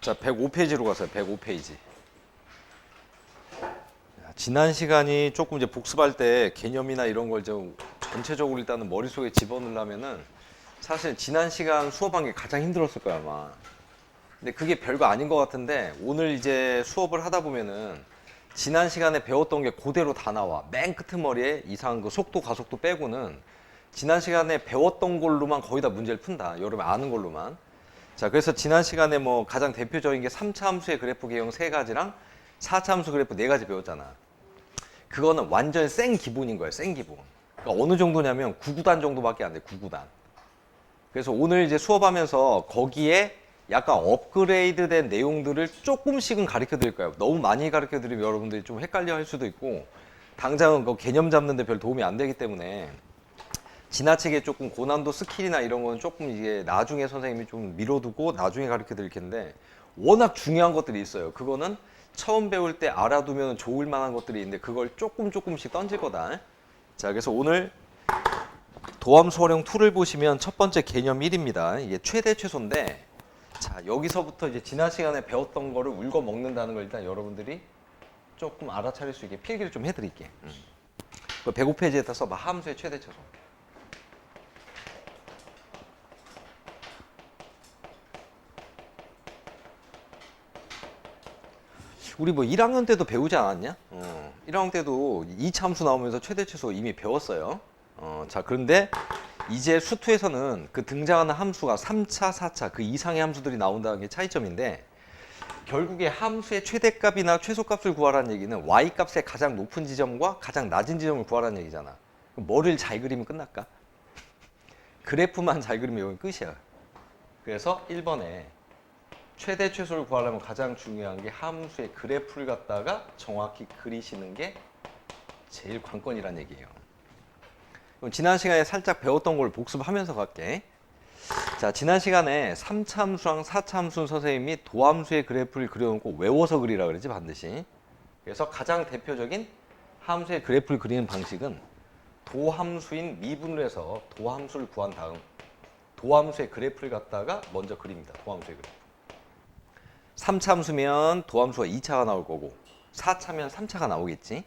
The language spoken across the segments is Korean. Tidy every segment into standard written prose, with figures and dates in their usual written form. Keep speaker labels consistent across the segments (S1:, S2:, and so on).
S1: 자, 105페이지로 가세요. 105페이지. 지난 시간이 조금 이제 복습할 때 개념이나 이런 걸 좀 전체적으로 일단은 머릿속에 집어넣으려면은 사실 지난 시간 수업한 게 가장 힘들었을 거야, 아마. 근데 그게 별거 아닌 것 같은데 오늘 이제 수업을 하다 보면은 지난 시간에 배웠던 게 그대로 다 나와. 맨 끄트머리에 이상한 그 속도, 가속도 빼고는 지난 시간에 배웠던 걸로만 거의 다 문제를 푼다. 여러분 아는 걸로만. 자, 그래서 지난 시간에 뭐 가장 대표적인 게 3차 함수의 그래프 개형 3가지랑 4차 함수 그래프 4가지 배웠잖아. 그거는 완전 생 기본인 거예요. 생 기본. 그러니까 어느 정도냐면 9구단 정도밖에 안 돼. 9구단. 그래서 오늘 이제 수업하면서 거기에 약간 업그레이드된 내용들을 조금씩은 가르쳐 드릴 거예요. 너무 많이 가르쳐 드리면 여러분들이 좀 헷갈려 할 수도 있고 당장은 그 개념 잡는데 별 도움이 안 되기 때문에 지나치게 조금 고난도 스킬이나 이런 거는 조금 이게 나중에 선생님이 좀 미뤄두고 나중에 가르쳐 드릴 텐데 워낙 중요한 것들이 있어요. 그거는 처음 배울 때 알아두면 좋을 만한 것들이 있는데 그걸 조금씩 던질 거다. 자, 그래서 오늘 도함수 활용 2를 보시면 첫 번째 개념 1입니다. 이게 최대 최소인데 자, 여기서부터 이제 지난 시간에 배웠던 거를 울고 먹는다는 걸 일단 여러분들이 조금 알아차릴 수 있게 필기를 좀 해드릴게. 105페이지에다 써봐. 함수의 최대 최소. 우리 뭐 1학년 때도 배우지 않았냐? 1학년 때도 2차 함수 나오면서 최대 최소 이미 배웠어요. 자, 그런데 이제 수투에서는 그 등장하는 함수가 3차, 4차 그 이상의 함수들이 나온다는 게 차이점인데 결국에 함수의 최대값이나 최소값을 구하라는 얘기는 y값의 가장 높은 지점과 가장 낮은 지점을 구하라는 얘기잖아. 그럼 뭐를 잘 그리면 끝날까? 그래프만 잘 그리면 여기 끝이야. 그래서 1번에 최대 최소를 구하려면 가장 중요한 게 함수의 그래프를 갖다가 정확히 그리시는 게 제일 관건이란 얘기예요. 그럼 지난 시간에 살짝 배웠던 걸 복습하면서 갈게. 자, 지난 시간에 3차 함수랑 4차 함수 선생님이 도함수의 그래프를 그려놓고 외워서 그리라 그러지 반드시. 그래서 가장 대표적인 함수의 그래프를 그리는 방식은 도함수인 미분을 해서 도함수를 구한 다음 도함수의 그래프를 갖다가 먼저 그립니다. 도함수의 그래프. 3차 함수면 도함수가 2차가 나올 거고 4차면 3차가 나오겠지.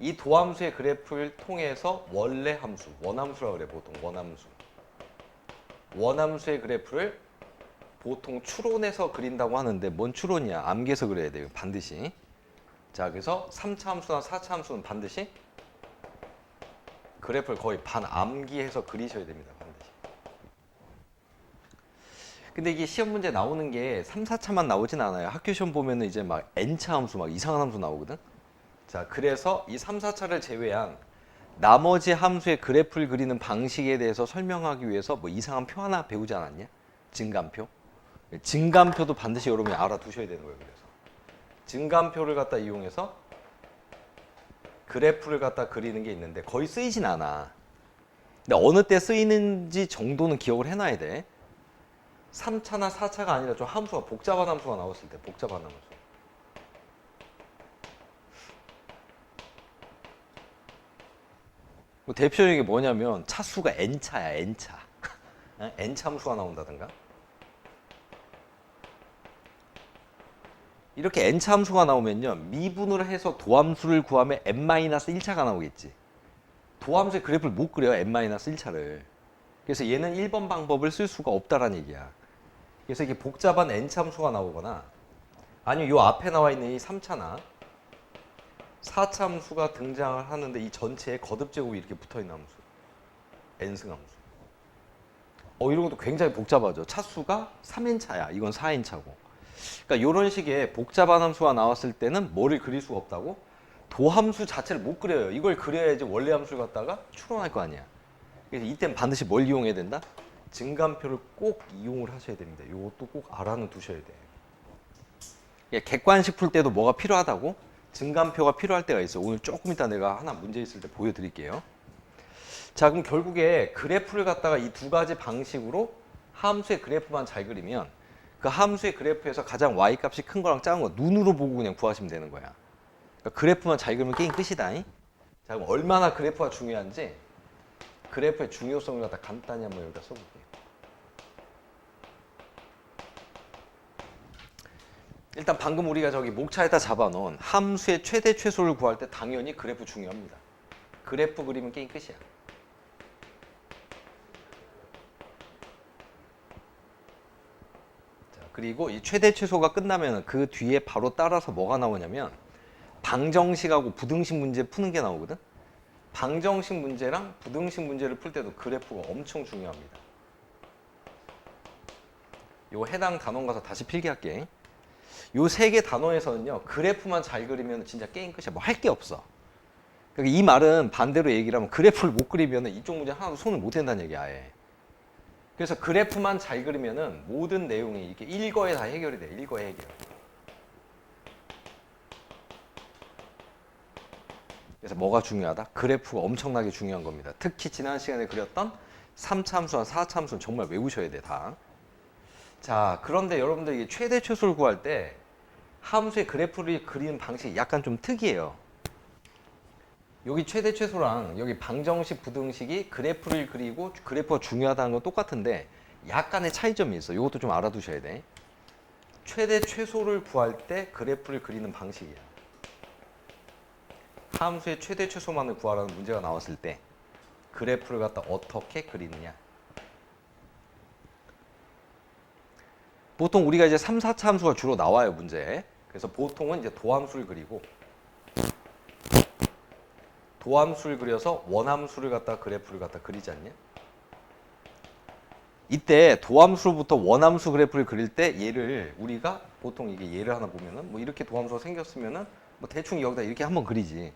S1: 이 도함수의 그래프를 통해서 원래 함수, 원함수라고 그래 보통 원함수. 원함수의 그래프를 보통 추론해서 그린다고 하는데 뭔 추론이야? 암기해서 그려야 돼요. 반드시. 자, 그래서 3차 함수나 4차 함수는 반드시 그래프를 거의 반암기해서 그리셔야 됩니다. 반드시. 근데 이게 시험 문제 나오는 게 3, 4차만 나오진 않아요. 학교 시험 보면은 이제 막 n차 함수, 막 이상한 함수 나오거든. 자, 그래서 이 3, 4차를 제외한 나머지 함수의 그래프를 그리는 방식에 대해서 설명하기 위해서 뭐 이상한 표 하나 배우지 않았냐? 증감표. 증감표도 반드시 여러분이 알아두셔야 되는 거예요. 그래서 증감표를 갖다 이용해서 그래프를 갖다 그리는 게 있는데 거의 쓰이진 않아. 근데 어느 때 쓰이는지 정도는 기억을 해놔야 돼. 3차나 4차가 아니라 좀 함수가 복잡한 함수가 나왔을 때 복잡한 함수. 뭐 대표적인 게 뭐냐면 차수가 n차야, n차. n차 함수가 나온다든가. 이렇게 n차 함수가 나오면요. 미분을 해서 도함수를 구하면 n-1차가 나오겠지. 도함수의 그래프를 못 그려요. n-1차를. 그래서 얘는 1번 방법을 쓸 수가 없다라는 얘기야. 그래서 이게 복잡한 n차 함수가 나오거나 아니면 요 앞에 나와 있는 이 3차나 4차 함수가 등장을 하는데 이 전체에 거듭 제곱이 이렇게 붙어있는 함수. n승 함수. 이런 것도 굉장히 복잡하죠. 차수가 3n차야. 이건 4n차고. 그러니까 이런 식의 복잡한 함수가 나왔을 때는 뭐를 그릴 수가 없다고? 도함수 자체를 못 그려요. 이걸 그려야지 원래 함수를 갖다가 추론할 거 아니야. 그래서 이때는 반드시 뭘 이용해야 된다? 증감표를 꼭 이용을 하셔야 됩니다. 이것도 꼭 알아는 두셔야 돼. 객관식 풀 때도 뭐가 필요하다고? 증감표가 필요할 때가 있어요. 오늘 조금 이따 내가 하나 문제 있을 때 보여드릴게요. 자, 그럼 결국에 그래프를 갖다가 이 두 가지 방식으로 함수의 그래프만 잘 그리면 그 함수의 그래프에서 가장 y값이 큰 거랑 작은 거 눈으로 보고 그냥 구하시면 되는 거야. 그러니까 그래프만 잘 그리면 게임 끝이다. 자, 그럼 얼마나 그래프가 중요한지 그래프의 중요성을 갖다 간단히 한번 여기다 써볼게요. 일단 방금 우리가 저기 목차에다 잡아놓은 함수의 최대 최소를 구할 때 당연히 그래프 중요합니다. 그래프 그리면 게임 끝이야. 자, 그리고 이 최대 최소가 끝나면 그 뒤에 바로 따라서 뭐가 나오냐면 방정식하고 부등식 문제 푸는 게 나오거든. 방정식 문제랑 부등식 문제를 풀 때도 그래프가 엄청 중요합니다. 요 해당 단원 가서 다시 필기할게. 요 세 개 단원에서는요, 그래프만 잘 그리면 진짜 게임 끝이야. 뭐 할 게 없어. 그러니까 이 말은 반대로 얘기를 하면 그래프를 못 그리면 이쪽 문제 하나도 손을 못 댄다는 얘기야, 아예. 그래서 그래프만 잘 그리면은 모든 내용이 이렇게 일거에 다 해결이 돼. 일거에 해결. 그래서 뭐가 중요하다? 그래프가 엄청나게 중요한 겁니다. 특히 지난 시간에 그렸던 3차 함수와 4차 함수는 정말 외우셔야 돼, 다. 자, 그런데 여러분들 이게 최대 최소를 구할 때 함수의 그래프를 그리는 방식이 약간 좀 특이해요. 여기 최대 최소랑 여기 방정식 부등식이 그래프를 그리고 그래프가 중요하다는 건 똑같은데 약간의 차이점이 있어. 이것도 좀 알아두셔야 돼. 최대 최소를 구할 때 그래프를 그리는 방식이야. 함수의 최대 최소만을 구하라는 문제가 나왔을 때 그래프를 갖다 어떻게 그리느냐. 보통 우리가 이제 3, 4차 함수가 주로 나와요, 문제에. 그래서 보통은 이제 도함수를 그리고 도함수를 그려서 원함수를 갖다 그래프를 갖다 그리지 않냐? 이때 도함수로부터 원함수 그래프를 그릴 때 얘를 우리가 보통 이게 예를 하나 보면은 뭐 이렇게 도함수가 생겼으면은 뭐 대충 여기다 이렇게 한번 그리지.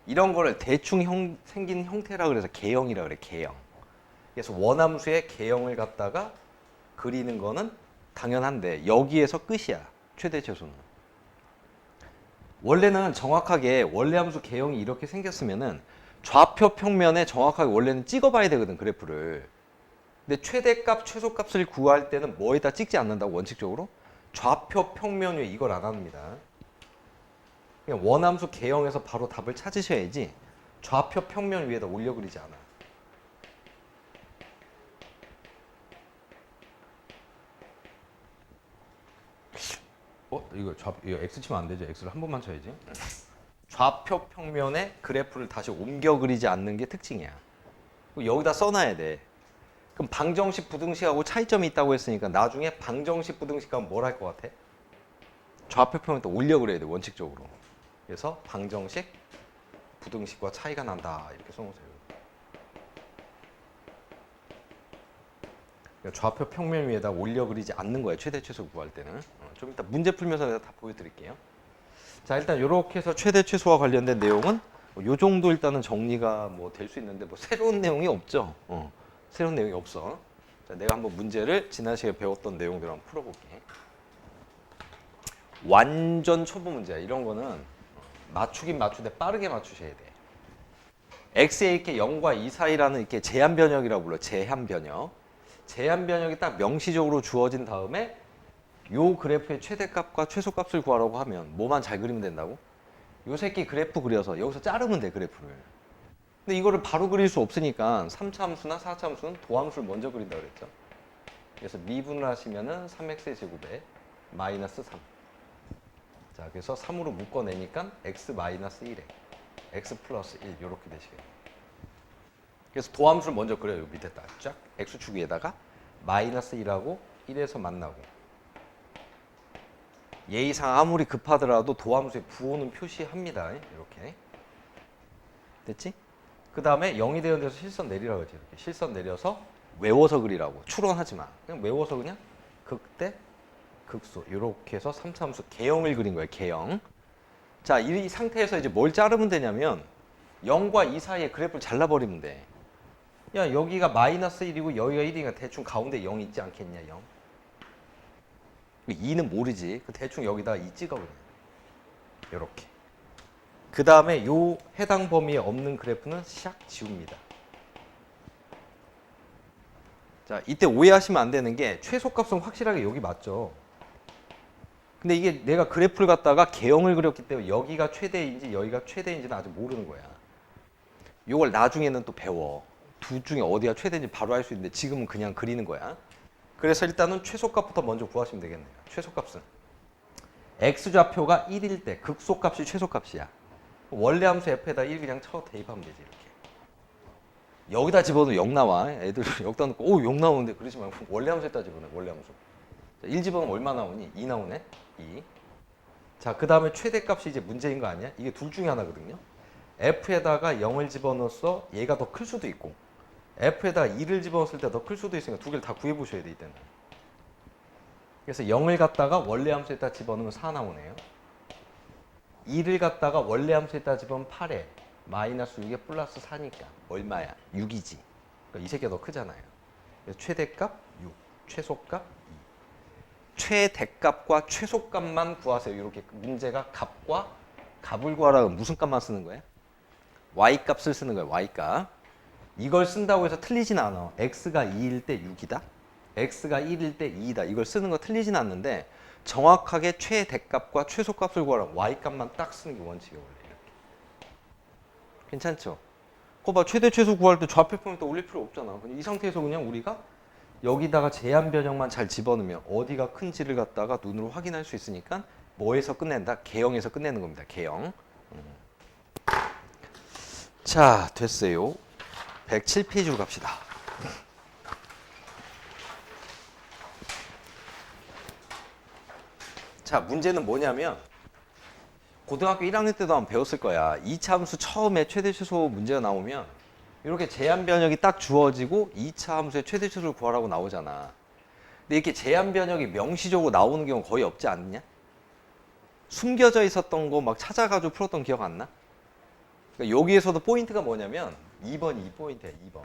S1: 이런 거를 대충 생긴 형태라 그래서 개형이라 그래, 개형. 그래서 원함수의 개형을 갖다가 그리는 거는 당연한데 여기에서 끝이야, 최대 최소는. 원래는 정확하게 원래 함수 개형이 이렇게 생겼으면은 좌표 평면에 정확하게 원래는 찍어봐야 되거든, 그래프를. 근데 최대값, 최소값을 구할 때는 뭐에다 찍지 않는다고, 원칙적으로? 좌표 평면 위에 이걸 안 합니다. 그냥 원함수 개형에서 바로 답을 찾으셔야지 좌표 평면 위에다 올려 그리지 않아. 이거 X 치면 안 되죠. X를 한 번만 쳐야지. 좌표 평면에 그래프를 다시 옮겨 그리지 않는 게 특징이야. 여기다 써놔야 돼. 그럼 방정식, 부등식하고 차이점이 있다고 했으니까 나중에 방정식, 부등식하면 뭘 할 것 같아? 좌표 평면에 올려 그려야 돼, 원칙적으로. 그래서 방정식, 부등식과 차이가 난다, 이렇게 써놓으세요. 좌표 평면 위에다 올려 그리지 않는 거예요, 최대 최소 구할 때는. 좀 이따 문제 풀면서 내가 다 보여드릴게요. 자, 일단 이렇게 해서 최대 최소와 관련된 내용은 요 정도 일단은 정리가 뭐 될 수 있는데 뭐 새로운 내용이 없죠. 새로운 내용이 없어. 자, 내가 한번 문제를 지난 시간에 배웠던 내용대로 한번 풀어볼게. 완전 초보 문제야. 이런 거는 맞추긴 맞추되 빠르게 맞추셔야 돼. x에 이렇게 0과 2 사이라는 이렇게 제한 변역이라고 불러. 제한 변역. 제한 변역이 딱 명시적으로 주어진 다음에 요 그래프의 최대값과 최소값을 구하라고 하면 뭐만 잘 그리면 된다고? 요 새끼 그래프 그려서 여기서 자르면 돼, 그래프를. 근데 이거를 바로 그릴 수 없으니까 3차 함수나 4차 함수는 도함수를 먼저 그린다 그랬죠. 그래서 미분을 하시면은 3x의 제곱에 마이너스 3. 자, 그래서 3으로 묶어내니까 x 마이너스 1에 x 플러스 1 이렇게 되시겠네요. 그래서 도함수를 먼저 그려요. 밑에다 쫙 x축 위에다가 마이너스 1하고 1에서 만나고, 예의상 아무리 급하더라도 도함수에 부호는 표시합니다. 이렇게 됐지? 그 다음에 0이 되는 데서 실선 내리라고 그러지. 이렇게 실선 내려서 외워서 그리라고. 추론하지 마. 그냥 외워서 그냥 극대 극소 이렇게 해서 3차 함수 개형을 그린 거예요. 개형. 자, 이 상태에서 이제 뭘 자르면 되냐면 0과 2 사이에 그래프를 잘라버리면 돼. 야, 여기가 마이너스 1이고 여기가 1이니까 대충 가운데 0 있지 않겠냐, 0. 2는 모르지. 대충 여기다 2 찍어 그냥. 이렇게. 그 다음에 요 해당 범위에 없는 그래프는 샥 지웁니다. 자, 이때 오해하시면 안 되는 게 최소값은 확실하게 여기 맞죠. 근데 이게 내가 그래프를 갖다가 개형을 그렸기 때문에 여기가 최대인지 여기가 최대인지는 아직 모르는 거야. 요걸 나중에는 또 배워. 둘 중에 어디가 최대인지 바로 알 수 있는데 지금은 그냥 그리는 거야. 그래서 일단은 최소값부터 먼저 구하시면 되겠네요. 최소값은 x좌표가 1일 때 극소값이 최소값이야. 원래 함수 f에다 1 그냥 쳐 대입하면 되지 이렇게. 여기다 집어도 0 나와. 애들 여기다 넣고 오 0 나오는데 그러지 말고 원래 함수에다 집어넣어. 원래 함수. 자, 1 집어넣으면 얼마 나오니? 2 나오네. 2. 자, 그 다음에 최대값이 이제 문제인 거 아니야? 이게 둘 중에 하나거든요. f에다가 0을 집어넣었어. 얘가 더 클 수도 있고 f에다가 2를 집어넣었을 때 더 클 수도 있으니까 두 개를 다 구해보셔야 돼 이때는. 그래서 0을 갖다가 원래 함수에다 집어넣으면 4 나오네요. 2를 갖다가 원래 함수에다 집어넣으면 8에 마이너스 6에 플러스 4니까 얼마야? 6이지. 그러니까 이 새끼가 더 크잖아요. 그래서 최대값 6, 최소값 2. 최대값과 최소값만 구하세요. 이렇게 문제가 값을 구하라고 무슨 값만 쓰는 거예요? y값을 쓰는 거예요. y값. 이걸 쓴다고 해서 틀리진 않아. x가 2일 때 6이다. x가 1일 때 2이다. 이걸 쓰는 거 틀리진 않는데 정확하게 최대값과 최소값을 구하라고 y값만 딱 쓰는 게 원칙이에요. 원래 이렇게. 괜찮죠? 그거 봐. 최대 최소 구할 때 좌표 평면도 올릴 필요 없잖아. 이 상태에서 그냥 우리가 여기다가 제한 변형만 잘 집어넣으면 어디가 큰지를 갖다가 눈으로 확인할 수 있으니까 뭐에서 끝낸다? 개형에서 끝내는 겁니다. 개형. 자, 됐어요. 107페이지로 갑시다. 자, 문제는 뭐냐면 고등학교 1학년 때도 한번 배웠을 거야. 2차 함수 처음에 최대 최소 문제가 나오면 이렇게 제한 변형이 딱 주어지고 2차 함수의 최대 최소를 구하라고 나오잖아. 근데 이렇게 제한 변형이 명시적으로 나오는 경우 거의 없지 않냐? 숨겨져 있었던 거 막 찾아가지고 풀었던 기억 안 나? 그러니까 여기에서도 포인트가 뭐냐면 2번이 이 포인트야. 2번.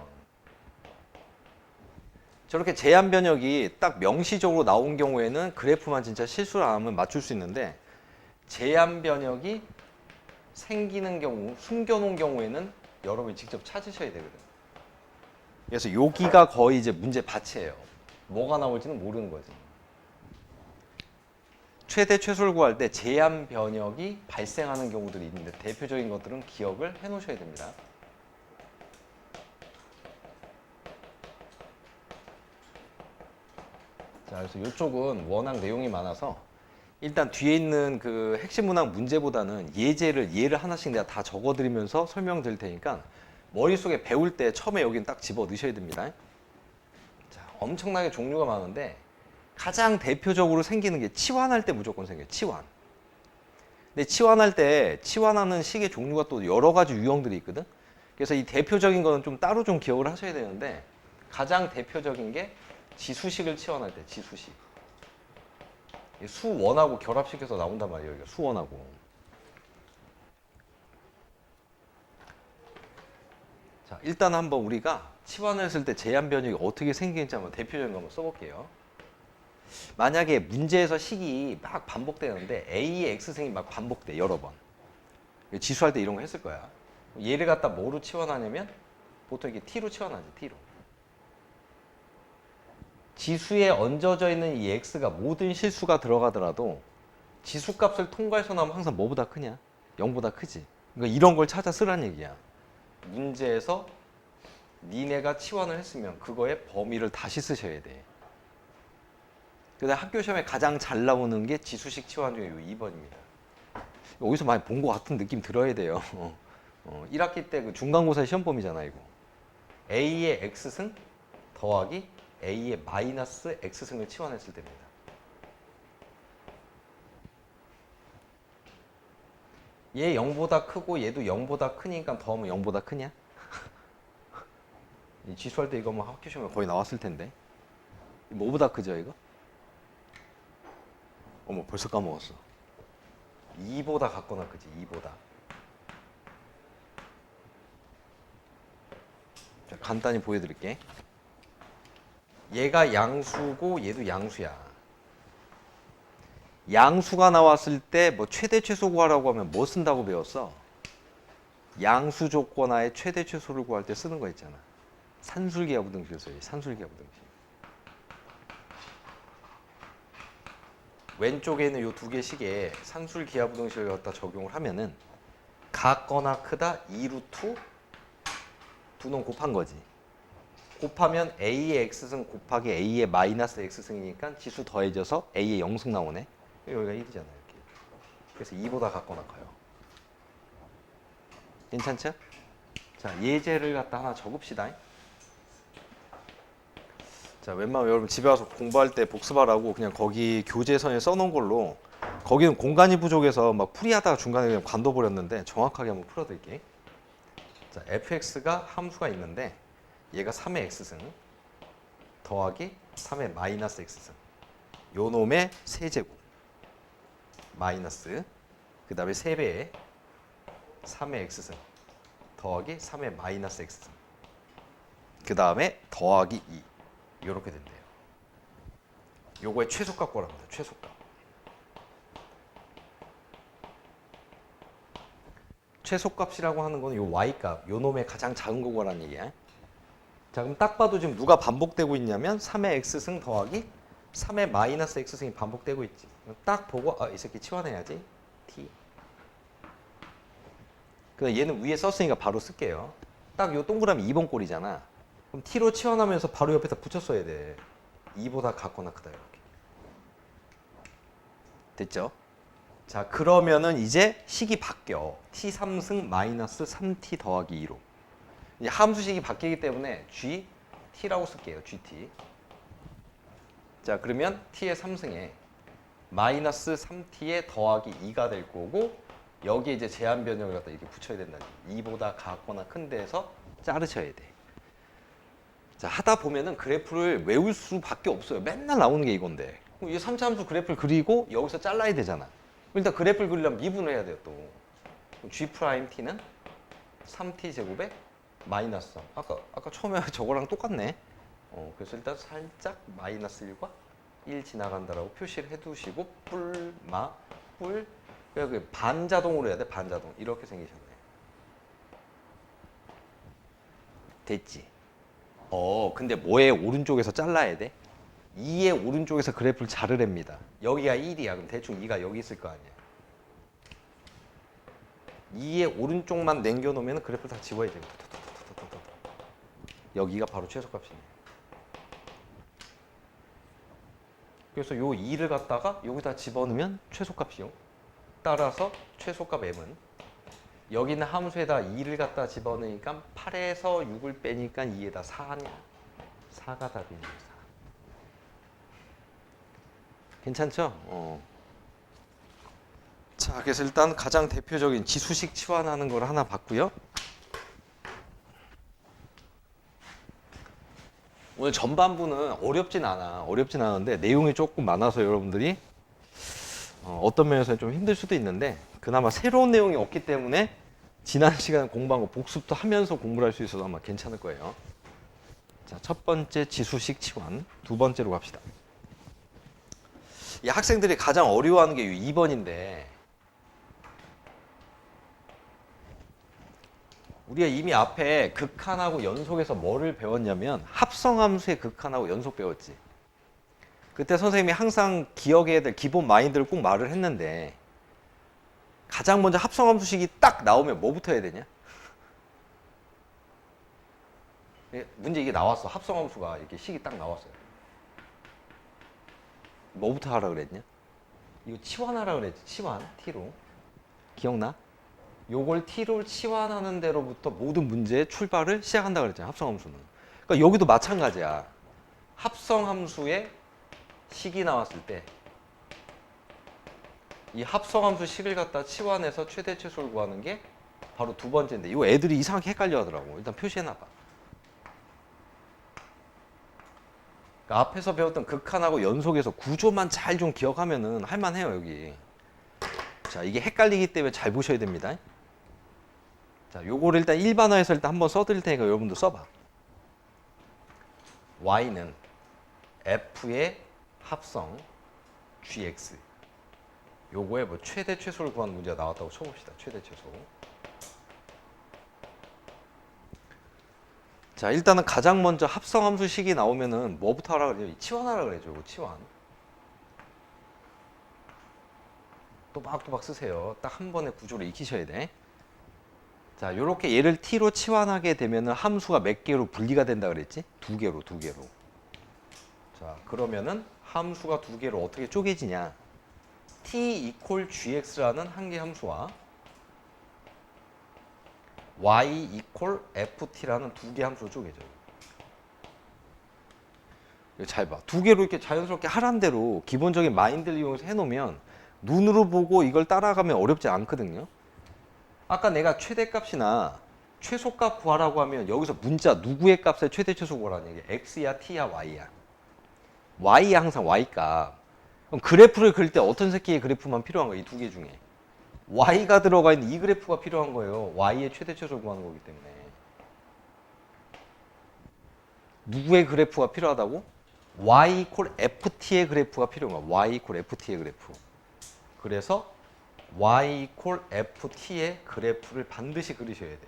S1: 저렇게 제한 변형이 딱 명시적으로 나온 경우에는 그래프만 진짜 실수를 안 하면 맞출 수 있는데 제한 변형이 생기는 경우, 숨겨놓은 경우에는 여러분이 직접 찾으셔야 되거든. 그래서 여기가 거의 이제 문제 받이에요. 뭐가 나올지는 모르는 거지. 최대 최소를 구할 때 제한 변형이 발생하는 경우들이 있는데 대표적인 것들은 기억을 해 놓으셔야 됩니다. 자, 그래서 이쪽은 워낙 내용이 많아서 일단 뒤에 있는 그 핵심 문항 문제보다는 예를 하나씩 내가 다 적어드리면서 설명드릴 테니까 머릿속에 배울 때 처음에 여긴 딱 집어 넣으셔야 됩니다. 자, 엄청나게 종류가 많은데 가장 대표적으로 생기는 게 치환할 때 무조건 생겨요. 치환. 근데 치환할 때 치환하는 식의 종류가 또 여러 가지 유형들이 있거든. 그래서 이 대표적인 거는 좀 따로 좀 기억을 하셔야 되는데 가장 대표적인 게 지수식을 치환할 때 지수식. 수원하고 결합시켜서 나온단 말이에요. 여기가 수원하고. 자, 일단 한번 우리가 치환을 했을 때 제한 변형이 어떻게 생기는지 한번 대표적인 거 한번 써볼게요. 만약에 문제에서 식이 막 반복되는데 A의 X승이 막 반복돼 여러 번. 지수할 때 이런 거 했을 거야. 얘를 갖다 뭐로 치환하냐면 보통 이게 T로 치환하지. T로. 지수에 얹어져 있는 이 X가 모든 실수가 들어가더라도 지수값을 통과해서 나오면 항상 뭐보다 크냐? 0보다 크지. 그러니까 이런 걸 찾아 쓰란 얘기야. 문제에서 니네가 치환을 했으면 그거의 범위를 다시 쓰셔야 돼. 근데 학교 시험에 가장 잘 나오는 게 지수식 치환 중에 2번입니다. 어디서 많이 본 것 같은 느낌 들어야 돼요. 1학기 때 그 중간고사 시험 범위잖아 이거. A의 X승 더하기 A의 마이너스 X승을 치환했을 때입니다. 얘 0보다 크고 얘도 0보다 크니까 더하면 0보다 크냐? 이 지수할 때 이거 뭐 학교 시험에 거의 나왔을 텐데. 뭐보다 크죠 이거? 어머 벌써 까먹었어. 2보다 같거나 크지 2보다. 자, 간단히 보여드릴게. 얘가 양수고 얘도 양수야. 양수가 나왔을 때 뭐 최대 최소 구하라고 하면 뭐 쓴다고 배웠어? 양수 조건하에 최대 최소를 구할 때 쓰는 거 있잖아. 산술기하 부등식을 써야지. 산술기하 부등식. 왼쪽에 있는 이 두 개 식에 산술기하 부등식을 갖다 적용을 하면은 같거나 크다 2루트 2놈 곱한 거지. 곱하면 A의 X승 곱하기 A의 마이너스 X승이니까 지수 더해져서 A의 0승 나오네. 여기가 1이잖아 이렇게. 그래서 2보다 같거나 커요. 괜찮죠? 자, 예제를 갖다 하나 적읍시다. 자, 웬만하면 여러분 집에 와서 공부할 때 복습하라고 그냥 거기 교재선에 써놓은 걸로, 거기는 공간이 부족해서 막 풀이하다가 중간에 그냥 관둬버렸는데 정확하게 한번 풀어드릴게요. 자, fx가 함수가 있는데 얘가 3의 x승 더하기 3의 마이너스 x승, 요 놈의 세제곱 마이너스 그 다음에 3배의 3의 x승 더하기 3의 마이너스 x승, 그 다음에 더하기 2, 이렇게 된대요. 요거의 최소값 구하랍니다. 최소값. 최소값이라고 하는 거는 요 y값, 요 놈의 가장 작은 거 구하라는 얘기야. 자, 그럼 딱 봐도 지금 누가 반복되고 있냐면 3의 x승 더하기 3의 마이너스 x승이 반복되고 있지. 딱 보고 이 새끼 치환해야지. t. 그 얘는 위에 썼으니까 바로 쓸게요. 딱 요 동그라미 2번 꼴이잖아. 그럼 t로 치환하면서 바로 옆에다 붙였어야 돼. 2보다 같거나 크다 이렇게. 됐죠? 자, 그러면은 이제 식이 바뀌어. t3승 마이너스 3t 더하기 2로. 이제 함수식이 바뀌기 때문에 gt라고 쓸게요. gt. 자, 그러면 t의 3승에 마이너스 3t의 더하기 2가 될 거고, 여기에 이제 제한 변형을 갖다 이렇게 붙여야 된다. 2보다 같거나 큰 데에서 자르셔야 돼. 자, 하다 보면은 그래프를 외울 수밖에 없어요. 맨날 나오는 게 이건데. 그럼 이 3차 함수 그래프를 그리고 여기서 잘라야 되잖아. 일단 그래프를 그리려면 미분을 해야 돼요, 또. G'T는 3T 제곱에 마이너스 3. 아까 처음에 저거랑 똑같네. 그래서 일단 살짝 마이너스 1과 1 지나간다라고 표시를 해두시고, 뿔. 그래서 반자동으로 해야 돼, 반자동. 이렇게 생기셨네. 됐지? 근데 뭐의 오른쪽에서 잘라야 돼? 2의 오른쪽에서 그래프를 자르랍니다. 여기가 1이야. 그럼 대충 2가 여기 있을 거 아니야. 2의 오른쪽만 남겨놓으면 그래프를 다 지워야 돼. 여기가 바로 최소값이네. 그래서 요 2를 갖다가 여기다 집어넣으면 최소값이요. 따라서 최소값 m은 여기 있는 함수에다 2를 갖다 집어넣으니까 8에서 6을 빼니까 2에다 4냐? 4가 답이네. 4. 괜찮죠? 자, 그래서 일단 가장 대표적인 지수식 치환하는 걸 하나 봤고요. 오늘 전반부는 어렵진 않은데 내용이 조금 많아서 여러분들이 어떤 면에서는 좀 힘들 수도 있는데, 그나마 새로운 내용이 없기 때문에 지난 시간에 공부한 거 복습도 하면서 공부를 할 수 있어서 아마 괜찮을 거예요. 자, 첫 번째 지수식 치환, 두 번째로 갑시다. 이 학생들이 가장 어려워하는 게 2번인데, 우리가 이미 앞에 극한하고 연속에서 뭐를 배웠냐면 합성함수의 극한하고 연속 배웠지. 그때 선생님이 항상 기억해야 될 기본 마인드를 꼭 말을 했는데, 가장 먼저 합성함수식이 딱 나오면 뭐부터 해야 되냐? 문제 이게 나왔어. 합성함수가 이렇게 식이 딱 나왔어요. 뭐부터 하라 그랬냐? 이거 치환하라 그랬지. 치환, t로. 기억나? 요걸 t로 치환하는 대로부터 모든 문제의 출발을 시작한다 그랬잖아. 합성함수는. 그러니까 여기도 마찬가지야. 합성함수의 식이 나왔을 때 이 합성함수 식을 갖다 치환해서 최대 최소를 구하는 게 바로 두 번째인데, 이거 애들이 이상하게 헷갈려 하더라고. 일단 표시해놔봐. 그러니까 앞에서 배웠던 극한하고 연속에서 구조만 잘 좀 기억하면은 할만해요, 여기. 자, 이게 헷갈리기 때문에 잘 보셔야 됩니다. 자, 요거를 일단 일반화해서 일단 한번 써드릴 테니까 여러분도 써봐. y는 f의 합성 gx. 요거에 뭐 최대 최소를 구하는 문제가 나왔다고 쳐봅시다. 최대 최소. 자, 일단은 가장 먼저 합성함수식이 나오면은 뭐부터 하라 그래요? 치환하라 그래죠. 이거 치환. 또박또박 쓰세요. 딱 한 번에 구조를 익히셔야 돼. 자, 요렇게 얘를 t로 치환하게 되면은 함수가 몇 개로 분리가 된다 그랬지? 두 개로. 자, 그러면은 함수가 두 개로 어떻게 쪼개지냐? t equal gx라는 한계 함수와 y equal ft라는 두 개 함수를 쪼개져. 잘 봐. 두 개로 이렇게 자연스럽게 하란 대로 기본적인 마인드를 이용해서 해놓으면 눈으로 보고 이걸 따라가면 어렵지 않거든요. 아까 내가 최대값이나 최소값 구하라고 하면 여기서 문자 누구의 값의 최대 최소 구하라는 얘기야. x야 t야 y야. y야 항상 y값. 그럼 그래프를 그릴 때 어떤 새끼의 그래프만 필요한 거야? 이 두 개 중에. y가 들어가 있는 이 그래프가 필요한 거예요. y의 최대 최소 구하는 거기 때문에. 누구의 그래프가 필요하다고? y equal ft의 그래프가 필요한 거야. y equal ft의 그래프. 그래서 y equal ft의 그래프를 반드시 그리셔야 돼.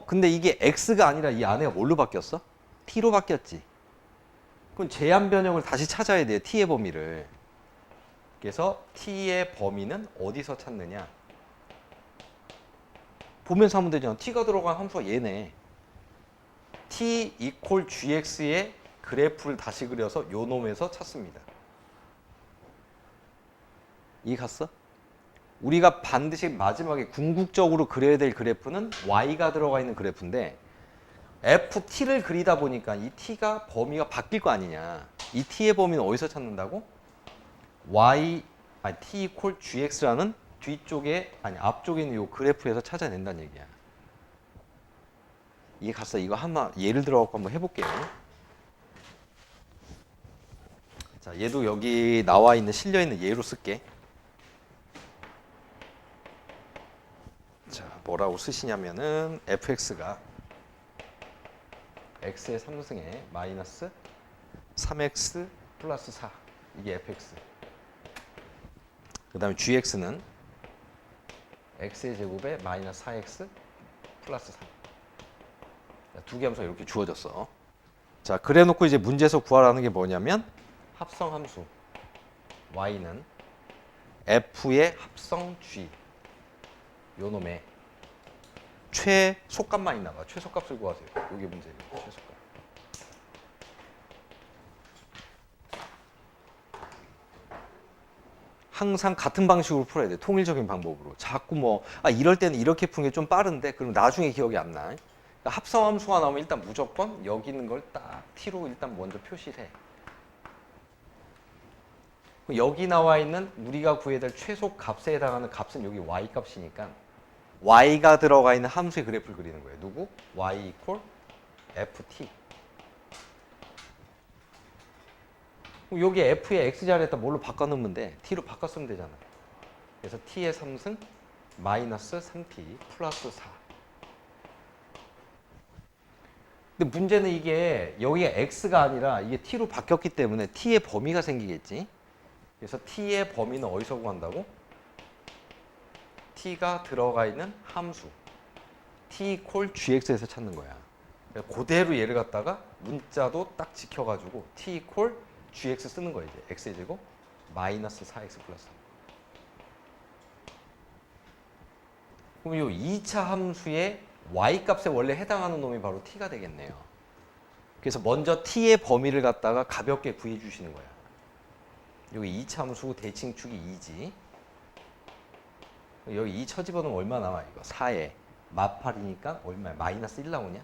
S1: 근데 이게 x가 아니라 이 안에가 뭘로 바뀌었어? t로 바뀌었지. 그럼 제한 변형을 다시 찾아야 돼요. t의 범위를. 그래서 t의 범위는 어디서 찾느냐? 보면서 하면 되잖아. t가 들어간 함수가 얘네. t equal gx의 그래프를 다시 그려서 요 놈에서 찾습니다. 이해 갔어? 우리가 반드시 마지막에 궁극적으로 그려야 될 그래프는 y가 들어가 있는 그래프인데 ft를 그리다 보니까 이 t가 범위가 바뀔 거 아니냐. 이 t의 범위는 어디서 찾는다고? t equal gx라는 앞쪽에 있는 이 그래프에서 찾아낸다는 얘기야. 이해 갔어? 이거 예를 들어갖고 한번 해볼게요. 자, 얘도 여기 나와 있는 실려 있는 예로 쓸게. 자, 뭐라고 쓰시냐면은 fx가 x의 3승에 마이너스 3x 플러스 4 이게 fx. 그 다음에 gx는 x의 제곱에 마이너스 4x 플러스 3. 두 개 함수가 이렇게 주어졌어. 자, 그래 놓고 이제 문제에서 구하라는 게 뭐냐면 합성 함수 y는 f의 합성 g 요 놈의 최소값만 있나 봐. 최소값을 구하세요. 이게 문제예요. 최소값. 항상 같은 방식으로 풀어야 돼. 통일적인 방법으로. 자꾸 이럴 때는 이렇게 푸는 게 좀 빠른데 그럼 나중에 기억이 안 나. 그러니까 합성함수가 나오면 일단 무조건 여기 있는 걸 딱 t로 일단 먼저 표시를 해. 여기 나와 있는 우리가 구해야 될 최소값에 해당하는 값은 여기 y값이니까 y가 들어가 있는 함수의 그래프를 그리는 거예요. 누구? y equal ft. 그럼 여기 f의 x자리에다 뭘로 바꿔놓으면 돼? t로 바꿨으면 되잖아. 그래서 t의 3승 마이너스 3t 플러스 4. 근데 문제는 이게 여기가 x가 아니라 이게 t로 바뀌었기 때문에 t의 범위가 생기겠지. 그래서 t의 범위는 어디서 구한다고? t가 들어가 있는 함수 t equal gx에서 찾는 거야. 그대로 얘를 갖다가 문자도 딱 지켜가지고 t equal gx 쓰는 거야. 이제 x의 제곱 마이너스 4x 플러스 3. 그럼 이 2차 함수의 y값에 원래 해당하는 놈이 바로 t가 되겠네요. 그래서 먼저 t의 범위를 갖다가 가볍게 구해 주시는 거야. 여기 2차 함수 대칭축이 2지. 여기 2 쳐집어넣으면 얼마 나와? 이거 4에 마팔이니까 얼마야? 마이너스 1 나오냐?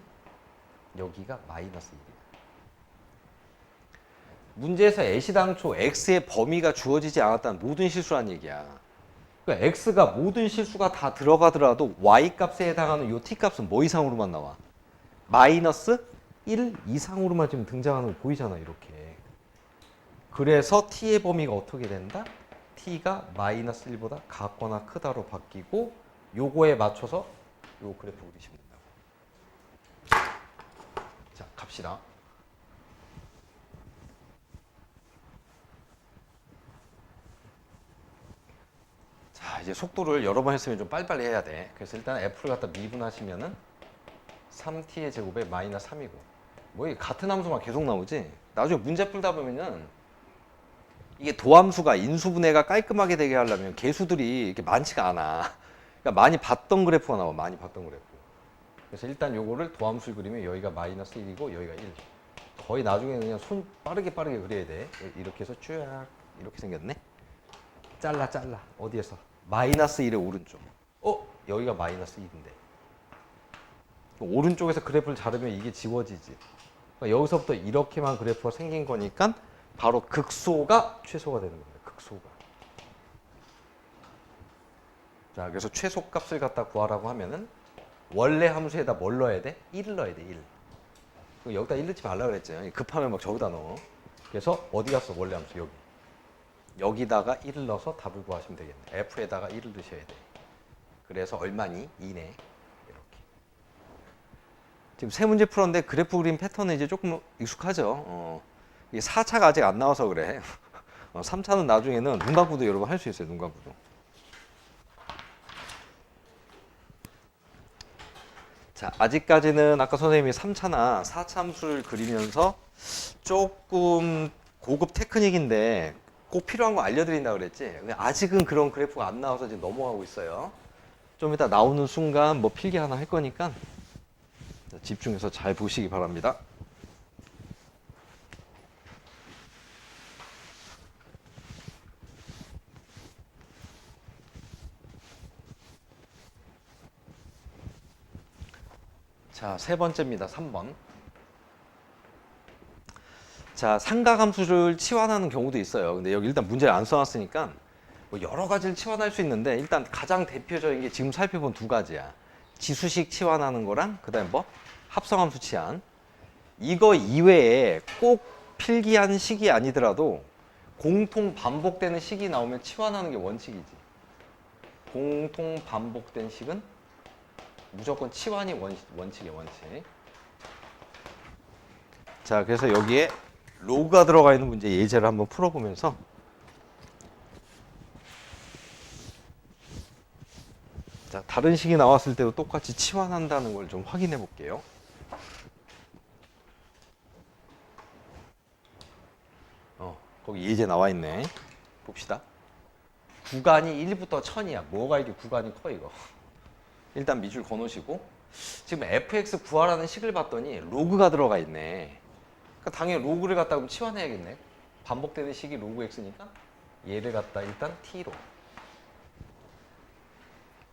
S1: 여기가 마이너스 1이야. 문제에서 애시당초 x의 범위가 주어지지 않았다는 모든 실수란 얘기야. 그러니까 x가 모든 실수가 다 들어가더라도 y값에 해당하는 이 t값은 뭐 이상으로만 나와? 마이너스 1 이상으로만 지금 등장하는 거 보이잖아. 이렇게. 그래서 t의 범위가 어떻게 된다? t가 마이너스 1보다 같거나 크다로 바뀌고 요거에 맞춰서 요 그래프 그리시면 된다고. 자, 갑시다. 자, 이제 속도를 여러 번 했으면 좀 빨리빨리 해야 돼. 그래서 일단 f를 갖다 미분하시면은 3t의 제곱에 마이너스 3이고 뭐 이게 같은 함수만 계속 나오지? 나중에 문제 풀다 보면은 이게 도함수가 인수분해가 깔끔하게 되게 하려면 개수들이 이렇게 많지가 않아. 그러니까 많이 봤던 그래프가 나와. 많이 봤던 그래프. 그래서 일단 요거를 도함수를 그리면 여기가 마이너스 1이고 여기가 1. 거의 나중에 그냥 손 빠르게 그려야 돼. 이렇게 해서 쭉 이렇게 생겼네. 잘라. 어디에서? 마이너스 1의 오른쪽. 여기가 마이너스 1인데. 오른쪽에서 그래프를 자르면 이게 지워지지. 그러니까 여기서부터 이렇게만 그래프가 생긴 거니까 바로 극소가 최소가 되는 겁니다. 극소가. 자, 그래서 최소값을 갖다 구하라고 하면은 원래 함수에다 뭘 넣어야 돼? 1을 넣어야 돼, 1. 여기다 1 넣지 말라 그랬죠. 급하면 막 저기다 넣어. 그래서 어디 갔어, 원래 함수? 여기. 여기다가 1을 넣어서 답을 구하시면 되겠네. f에다가 1을 넣으셔야 돼. 그래서 얼마니? 2네. 이렇게. 지금 세 문제 풀었는데 그래프 그림 패턴은 이제 조금 익숙하죠. 이게 4차가 아직 안 나와서 그래. 3차는 나중에는 눈 감고도 여러분 할 수 있어요. 눈 감고도. 자, 아직까지는 아까 선생님이 3차나 4차 함수를 그리면서 조금 고급 테크닉인데 꼭 필요한 거 알려드린다 그랬지. 근데 아직은 그런 그래프가 안 나와서 지금 넘어가고 있어요. 좀 이따 나오는 순간 뭐 필기 하나 할 거니까 집중해서 잘 보시기 바랍니다. 자, 세 번째입니다. 3번. 자, 삼각함수를 치환하는 경우도 있어요. 근데 여기 일단 문제를 안 써놨으니까 뭐 여러 가지를 치환할 수 있는데 일단 가장 대표적인 게 지금 살펴본 두 가지야. 지수식 치환하는 거랑 그다음에 뭐 합성함수 치환. 이거 이외에 꼭 필기한 식이 아니더라도 공통 반복되는 식이 나오면 치환하는 게 원칙이지. 공통 반복된 식은 무조건 치환이 원칙이야, 원칙. 자, 그래서 여기에 로그가 들어가 있는 문제 예제를 한번 풀어보면서 자, 다른 식이 나왔을 때도 똑같이 치환한다는 걸 좀 확인해 볼게요. 거기 예제 나와 있네. 봅시다. 구간이 1부터 1000이야. 뭐가 이게 구간이 커 이거. 일단 밑줄 그어놓으시고 지금 fx 구하라는 식을 봤더니 로그가 들어가 있네. 그러니까 당연히 로그를 갖다 그럼 치환해야겠네. 반복되는 식이 로그 x니까 얘를 갖다 일단 t로.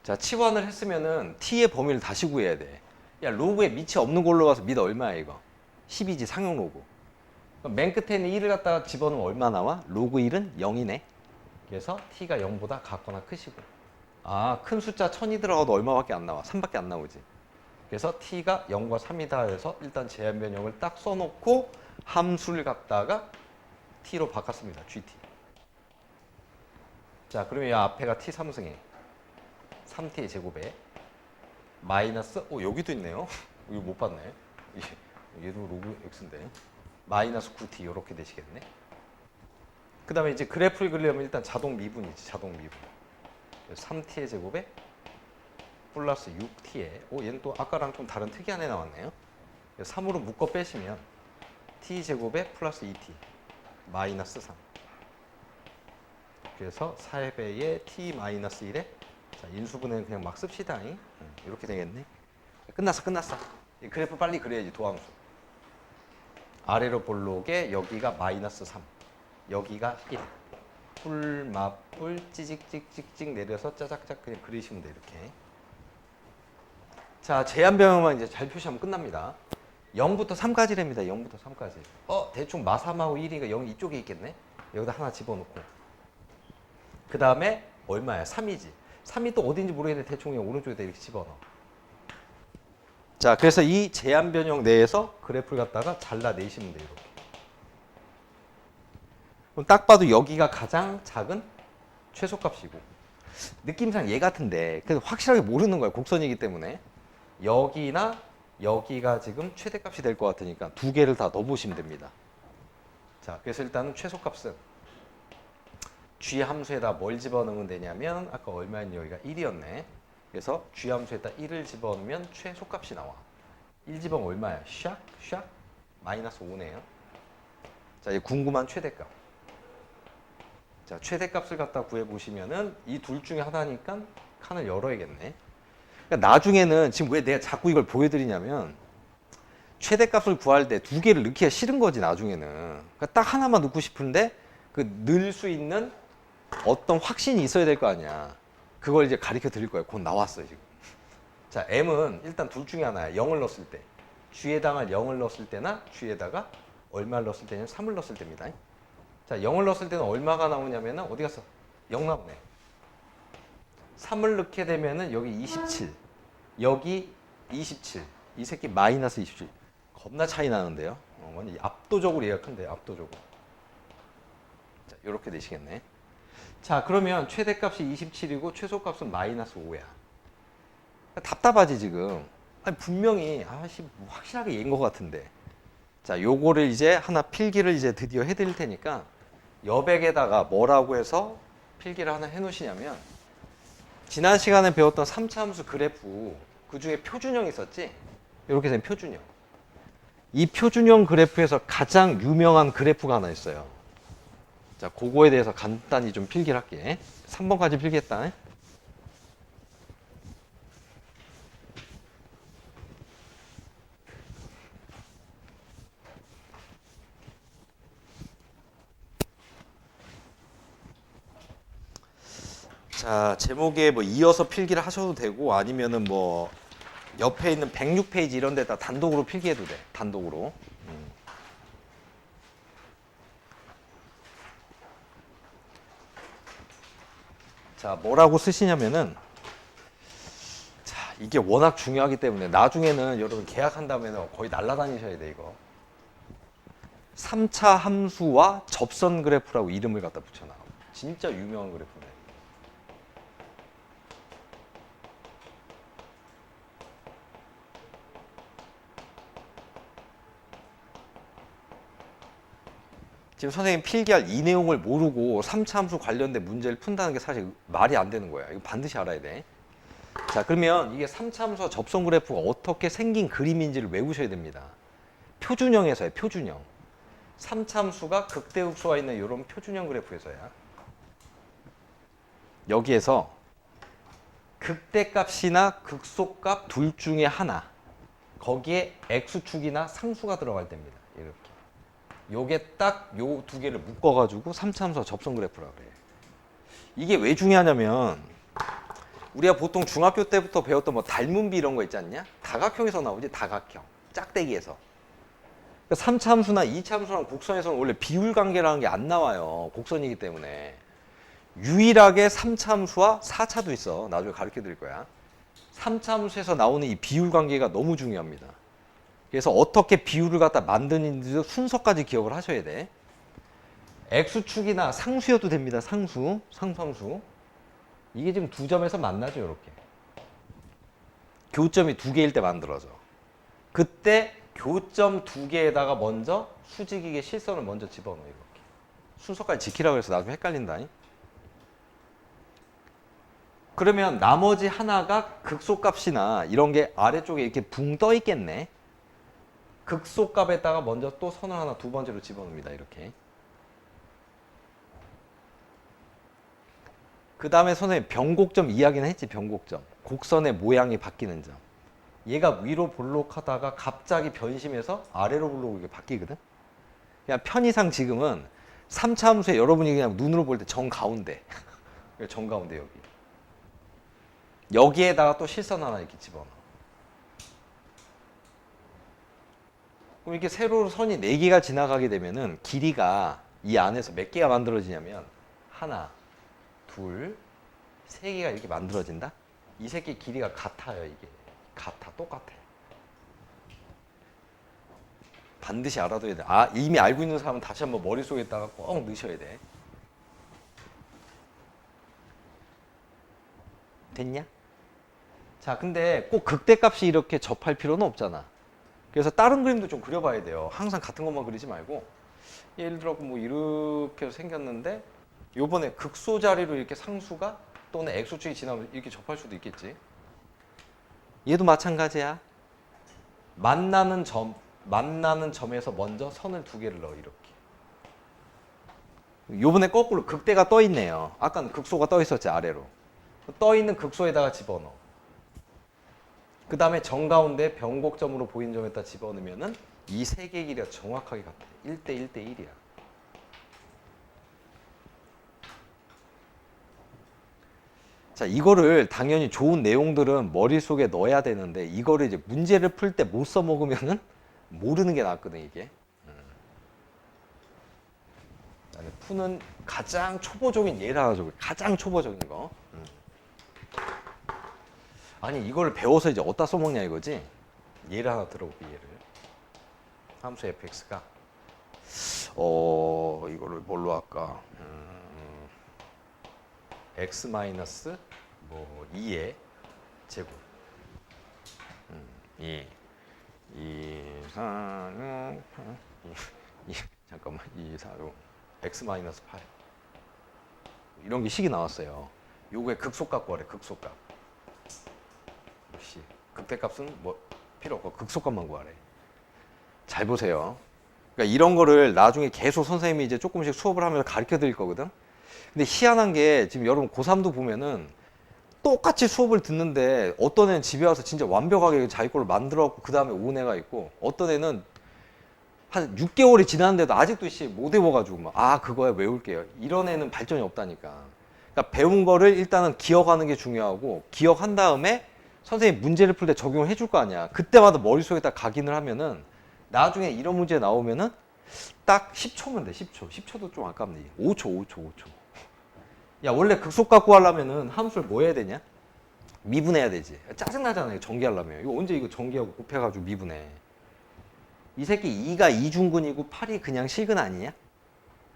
S1: 자, 치환을 했으면은 t의 범위를 다시 구해야 돼. 야, 로그에 밑이 없는 걸로 가서 밑 얼마야 이거? 10이지 상용 로그. 그럼 맨 끝에 있는 1을 갖다가 집어넣으면 얼마 나와? 로그 1은 0이네. 그래서 t가 0보다 같거나 크시고. 아, 큰 숫자 1000이 들어가도 얼마밖에 안 나와? 3밖에 안 나오지. 그래서 t가 0과 3이다 해서 일단 제한 변형을 딱 써놓고 함수를 갖다가 t로 바꿨습니다. gt. 자, 그러면 이 앞에가 t 3승에 3t의 제곱에 마이너스 여기도 있네요. 이거 못 봤네. 얘도 로그 x인데 마이너스 9t 이렇게 되시겠네. 그 다음에 이제 그래프를 그리려면 일단 자동 미분이지. 자동 미분. 3t의 제곱에 플러스 6t에 얘는 또 아까랑 좀 다른 특이한 애 나왔네요. 3으로 묶어 빼시면 t 제곱에 플러스 2t 마이너스 3. 그래서 4배의 t 마이너스 1에 자, 인수분해는 그냥 막 씁시다. 이렇게 되겠네. 끝났어. 이 그래프 빨리 그려야지. 도함수. 아래로 볼록에 여기가 마이너스 3, 여기가 1. 뿔 찌직찍찍찍 내려서 짜작짝 그냥 그리시면 돼. 이렇게. 자, 제한 변형만 이제 잘 표시하면 끝납니다. 0부터 3까지랍니다. 0부터 3까지. 대충 마3하고 1이니까 0이 이쪽에 있겠네. 여기다 하나 집어넣고. 그 다음에 얼마야? 3이지. 3이 또 어딘지 모르겠는데 대충 그냥 오른쪽에다 이렇게 집어넣어. 자, 그래서 이 제한 변형 내에서 그래프를 갖다가 잘라내시면 돼요. 이렇게. 그럼 딱 봐도 여기가 가장 작은 최소값이고 느낌상 얘 같은데 그래도 확실하게 모르는 거야. 곡선이기 때문에. 여기나 여기가 지금 최대값이 될 것 같으니까 두 개를 다 넣어보시면 됩니다. 자, 그래서 일단은 최소값은 g 함수에다 뭘 집어넣으면 되냐면 아까 얼마였니? 여기가 1이었네. 그래서 g 함수에다 1을 집어넣으면 최소값이 나와. 1 집어넣으면 얼마야? 샥 마이너스 5네요. 자, 이 궁금한 최대값. 자, 최대값을 갖다 구해보시면은 이 둘 중에 하나니까 칸을 열어야겠네. 그러니까 나중에는 지금 왜 내가 자꾸 이걸 보여드리냐면 최대값을 구할 때 두 개를 넣기가 싫은 거지 나중에는. 그러니까 딱 하나만 넣고 싶은데 그 넣을 수 있는 어떤 확신이 있어야 될 거 아니야. 그걸 이제 가르쳐 드릴 거예요. 곧 나왔어요 지금. 자, m은 일단 둘 중에 하나야. 0을 넣었을 때. g에다가 0을 넣었을 때나 g에다가 얼마를 넣었을 때냐 3을 넣었을 때입니다. 자, 0을 넣었을 때는 얼마가 나오냐면은 어디 갔어? 0 나오네. 3을 넣게 되면은 여기 27, 여기 27. 이 새끼 마이너스 27. 겁나 차이 나는데요. 완전 압도적으로 얘가 큰데 압도적으로. 자, 이렇게 되시겠네. 자, 그러면 최대값이 27이고 최소값은 마이너스 5야. 답답하지 지금. 아니, 분명히 아씨 뭐 확실하게 얘인 것 같은데. 자, 요거를 이제 하나 필기를 이제 드디어 해드릴 테니까 여백에다가 뭐라고 해서 필기를 하나 해놓으시냐면 지난 시간에 배웠던 3차 함수 그래프 그 중에 표준형 있었지? 이렇게 된 표준형. 이 표준형 그래프에서 가장 유명한 그래프가 하나 있어요. 자, 그거에 대해서 간단히 좀 필기를 할게. 3번까지 필기했다. 자, 제목에 뭐 이어서 필기를 하셔도 되고 아니면은 뭐 옆에 있는 106페이지 이런 데다 단독으로 필기해도 돼. 단독으로. 자, 뭐라고 쓰시냐면은 자, 이게 워낙 중요하기 때문에 나중에는 여러분 계약한 다음에는 거의 날아다니셔야 돼, 이거. 3차 함수와 접선 그래프라고 이름을 갖다 붙여놔. 진짜 유명한 그래프네. 지금 선생님 필기할 이 내용을 모르고 3차 함수 관련된 문제를 푼다는 게 사실 말이 안 되는 거야. 이거 반드시 알아야 돼. 자, 그러면 이게 3차 함수와 접선 그래프가 어떻게 생긴 그림인지를 외우셔야 됩니다. 표준형에서요, 표준형. 3차 함수가 극대극소가 있는 이런 표준형 그래프에서야. 여기에서 극대값이나 극소값 둘 중에 하나. 거기에 x축이나 상수가 들어갈 때입니다. 이렇게. 요게 딱 요 두 개를 묶어가지고 3차 함수와 접선 그래프라고 그래요. 이게 왜 중요하냐면 우리가 보통 중학교 때부터 배웠던 뭐 닮은비 이런 거 있지 않냐? 다각형에서 나오지, 다각형. 짝대기에서. 3차 함수나 2차 함수랑 곡선에서는 원래 비율 관계라는 게 안 나와요. 곡선이기 때문에. 유일하게 3차 함수와 4차도 있어. 나중에 가르쳐 드릴 거야. 3차 함수에서 나오는 이 비율 관계가 너무 중요합니다. 그래서 어떻게 비율을 갖다 만드는지도 순서까지 기억을 하셔야 돼. x축이나 상수여도 됩니다. 상수, 상수함수. 이게 지금 두 점에서 만나죠, 이렇게. 교점이 두 개일 때 만들어져. 그때 교점 두 개에다가 먼저 수직이게 실선을 먼저 집어넣어, 이렇게. 순서까지 지키라고 해서 나중에 헷갈린다. 그러면 나머지 하나가 극소값이나 이런 게 아래쪽에 이렇게 붕 떠 있겠네. 극소값에다가 먼저 또 선을 하나 두 번째로 집어넣습니다. 이렇게. 그 다음에 선생님 변곡점 이야기는 했지. 변곡점. 곡선의 모양이 바뀌는 점. 얘가 위로 볼록하다가 갑자기 변심해서 아래로 볼록 이렇게 바뀌거든. 그냥 편의상 지금은 3차 함수에 여러분이 그냥 눈으로 볼 때 정가운데. 정가운데 여기. 여기에다가 또 실선 하나 이렇게 집어넣어. 그럼 이렇게 세로로 선이 4개가 지나가게 되면은 길이가 이 안에서 몇 개가 만들어지냐면 하나, 둘, 3개가 이렇게 만들어진다? 이 새끼 길이가 같아요, 이게. 같아, 똑같아. 반드시 알아둬야 돼. 아, 이미 알고 있는 사람은 다시 한번 머릿속에다가 꼭 넣으셔야 돼. 됐냐? 자, 근데 꼭 극대값이 이렇게 접할 필요는 없잖아. 그래서 다른 그림도 좀 그려봐야 돼요. 항상 같은 것만 그리지 말고. 예를 들어 뭐 이렇게 생겼는데 요번에 극소 자리로 이렇게 상수가 또는 x축이 지나면 이렇게 접할 수도 있겠지. 얘도 마찬가지야. 만나는 점에서 먼저 선을 두 개를 넣어, 이렇게. 요번에 거꾸로 극대가 떠 있네요. 아까는 극소가 떠 있었지, 아래로. 떠 있는 극소에다가 집어넣어. 그 다음에 정가운데 변곡점으로 보이는 점에다 집어넣으면은 이 세 개의 길이가 정확하게 같아. 1대 1대 1이야. 자, 이거를 당연히 좋은 내용들은 머릿속에 넣어야 되는데 이거를 이제 문제를 풀 때 못 써먹으면은 모르는 게 낫거든, 이게. 푸는 가장 초보적인 예를 하나 줘. 가장 초보적인 거. 아니, 이걸 배워서 이제 어디다 써먹냐 이거지? 예를 하나 들어볼게, 예를. 함수 fx가 이거를 뭘로 할까? x 마이너스 뭐 2의 제곱 2 4 6 8 잠깐만 2 4 6 x 마이너스 8 이런 게 식이 나왔어요. 요거의 극소 값 구하래. 극소 값. 역시 극대값은 뭐 필요 없고 극소 값만 구하래. 잘 보세요. 그러니까 이런 거를 나중에 계속 선생님이 이제 조금씩 수업을 하면서 가르쳐 드릴 거거든. 근데 희한한 게 지금 여러분 고3도 보면은 똑같이 수업을 듣는데 어떤 애는 집에 와서 진짜 완벽하게 자기 거를 만들어갖고 그 다음에 온 애가 있고 어떤 애는 한 6개월이 지났는데도 아직도 못 외워가지고 막 그거야 외울게요. 이런 애는 발전이 없다니까. 그러니까 배운 거를 일단은 기억하는 게 중요하고 기억한 다음에 선생님 문제를 풀 때 적용을 해줄 거 아니야. 그때마다 머릿속에다 각인을 하면은 나중에 이런 문제 나오면은 딱 10초면 돼. 10초. 10초도 좀 아깝네. 5초. 야, 원래 극소값 구하려면은 함수를 뭐 해야 되냐? 미분해야 되지. 짜증나잖아요. 전개하려면. 이거 언제 이거 전개하고 곱해가지고 미분해. 이 새끼 2가 이중근이고 8이 그냥 실근 아니냐?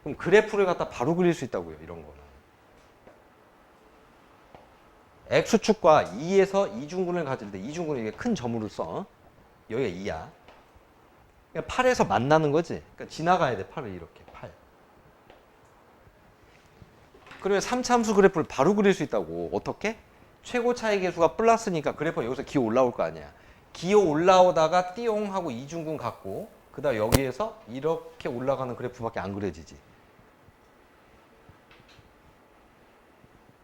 S1: 그럼 그래프를 갖다 바로 그릴 수 있다고요. 이런 거는. X축과 2에서 이중근을 가질 때 이중근은 이게 큰 점으로 써. 여기가 2야. 그러니까 8에서 만나는 거지. 그러니까 지나가야 돼. 8을 이렇게. 8. 그러면 3차함수 그래프를 바로 그릴 수 있다고. 어떻게? 최고 차이 계수가 플러스니까 그래프가 여기서 기어 올라올 거 아니야. 기어 올라오다가 띠용 하고 이중근 갖고 그 다음 여기에서 이렇게 올라가는 그래프밖에 안 그려지지.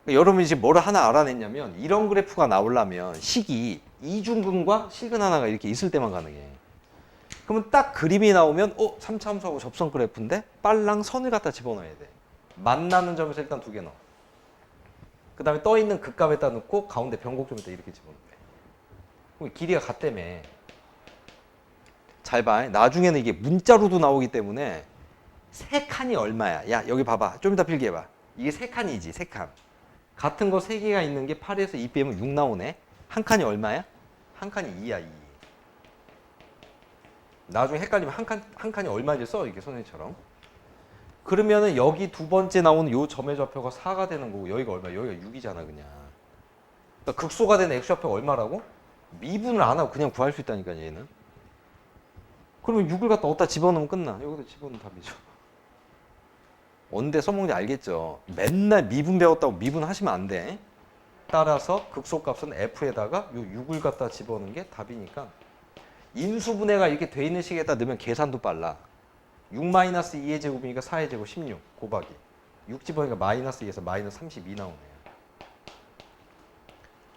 S1: 여러분이 지금 뭐를 하나 알아냈냐면 이런 그래프가 나오려면 식이 이중근과 실근 하나가 이렇게 있을 때만 가능해. 그러면 딱 그림이 나오면 3차함수하고 접선 그래프인데 빨랑 선을 갖다 집어넣어야 돼. 만나는 점에서 일단 2개 넣어. 그 다음에 떠있는 극값에다 넣고 가운데 변곡점에다 이렇게 집어넣어. 그럼 길이가 같다며. 잘 봐. 나중에는 이게 문자로도 나오기 때문에 세 칸이 얼마야? 야, 여기 봐봐. 좀 이따 필기해봐. 이게 세 칸이지, 세 칸. 같은 거 3개가 있는 게 8에서 2 빼면 6 나오네. 한 칸이 얼마야? 한 칸이 2야, 2. 나중에 헷갈리면 한 칸이 얼마인지 써, 이게 선생님처럼. 그러면은 여기 두 번째 나오는 요 점의 좌표가 4가 되는 거고, 여기가 얼마야? 여기가 6이잖아, 그냥. 그러니까 극소가 되는 x 좌표가 얼마라고? 미분을 안 하고 그냥 구할 수 있다니까, 얘는. 그러면 6을 갖다 어디다 집어넣으면 끝나. 여기다 집어넣으면 답이죠. 언제 써먹는지 알겠죠? 맨날 미분 배웠다고 미분 하시면 안 돼. 따라서 극소값은 f에다가 요 6을 갖다 집어넣는 게 답이니까 인수분해가 이렇게 돼 있는 식에다 넣으면 계산도 빨라. 6-2의 제곱이니까 4의 제곱 16 곱하기 6 집어넣으니까 마이너스 2에서 마이너스 32 나오네요.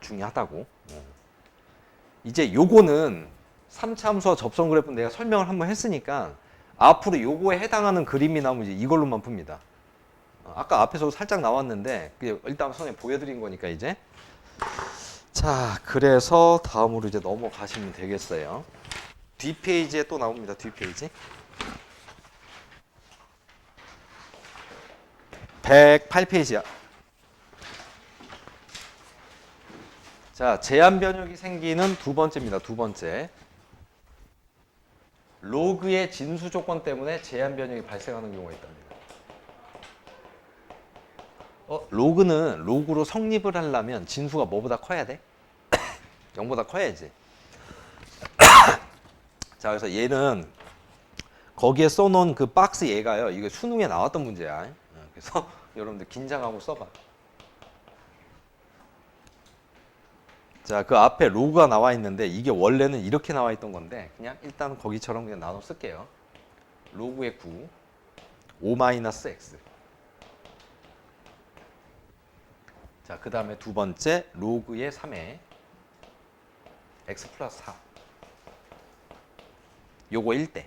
S1: 중요하다고. 이제 요거는 3차 함수와 접선 그래프는 내가 설명을 한번 했으니까 앞으로 요거에 해당하는 그림이 나오면 이제 이걸로만 풉니다. 아까 앞에서 살짝 나왔는데 일단 선생님 보여드린 거니까 이제. 자, 그래서 다음으로 이제 넘어가시면 되겠어요. 뒷페이지에 또 나옵니다. 뒷페이지. 108페이지야. 자, 제한 변역이 생기는 두 번째입니다. 두 번째. 로그의 진수 조건 때문에 제한 변역이 발생하는 경우가 있답니다. 로그는 로그로 성립을 하려면 진수가 뭐보다 커야 돼? 0보다 커야지. 자, 그래서 얘는 거기에 써놓은 그 박스 얘가요. 이거 수능에 나왔던 문제야. 그래서 여러분들 긴장하고 써봐. 자, 그 앞에 로그가 나와 있는데 이게 원래는 이렇게 나와 있던 건데 그냥 일단 거기처럼 그냥 나눠 쓸게요. 로그의 9, 5-x. 자, 그 다음에 두 번째 로그의 3에 x 플러스 4. 요거 1대.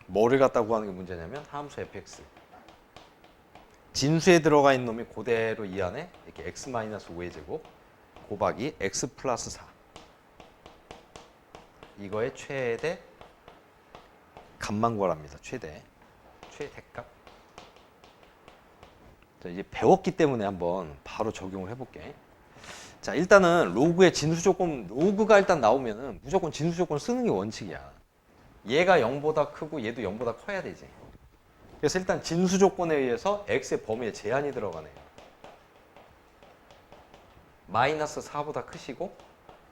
S1: 뭐를 갖다 구하는 게 문제냐면 함수 fx. 진수에 들어가 있는 놈이 그대로 이 안에 이렇게 x-5의 제곱 곱하기 x 플러스 4. 이거의 최대 값만 구하랍니다. 최대값. 자, 이제 배웠기 때문에 한번 바로 적용을 해볼게. 자, 일단은 로그의 진수 조건, 로그가 일단 나오면은 무조건 진수 조건 쓰는 게 원칙이야. 얘가 0보다 크고 얘도 0보다 커야 되지. 그래서 일단 진수 조건에 의해서 x의 범위에 제한이 들어가네요. 마이너스 4보다 크시고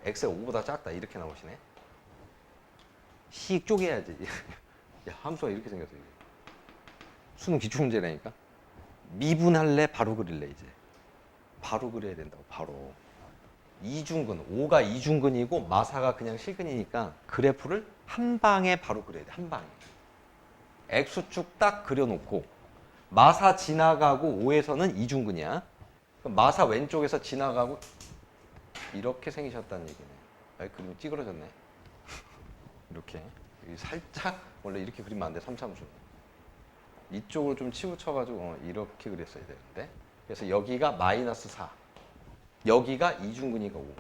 S1: x가 5보다 작다 이렇게 나오시네. 씩 쪼개야지. 야, 함수가 이렇게 생겼어 이게. 수능 기출문제라니까. 미분할래 바로 그릴래 이제. 바로 그려야 된다고 바로. 이중근, 5가 이중근이고 마사가 그냥 실근이니까 그래프를 한 방에 바로 그려야 돼. 한 방에. X축 딱 그려놓고 마사 지나가고 5에서는 이중근이야. 그럼 마사 왼쪽에서 지나가고 이렇게 생기셨다는 얘기네. 아이, 그림이 찌그러졌네. 이렇게. 살짝 원래 이렇게 그리면 안 돼. 3차함수. 이쪽으로 좀 치우쳐가지고 이렇게 그렸어야 되는데. 그래서 여기가 마이너스 4. 여기가 이중근이가 5.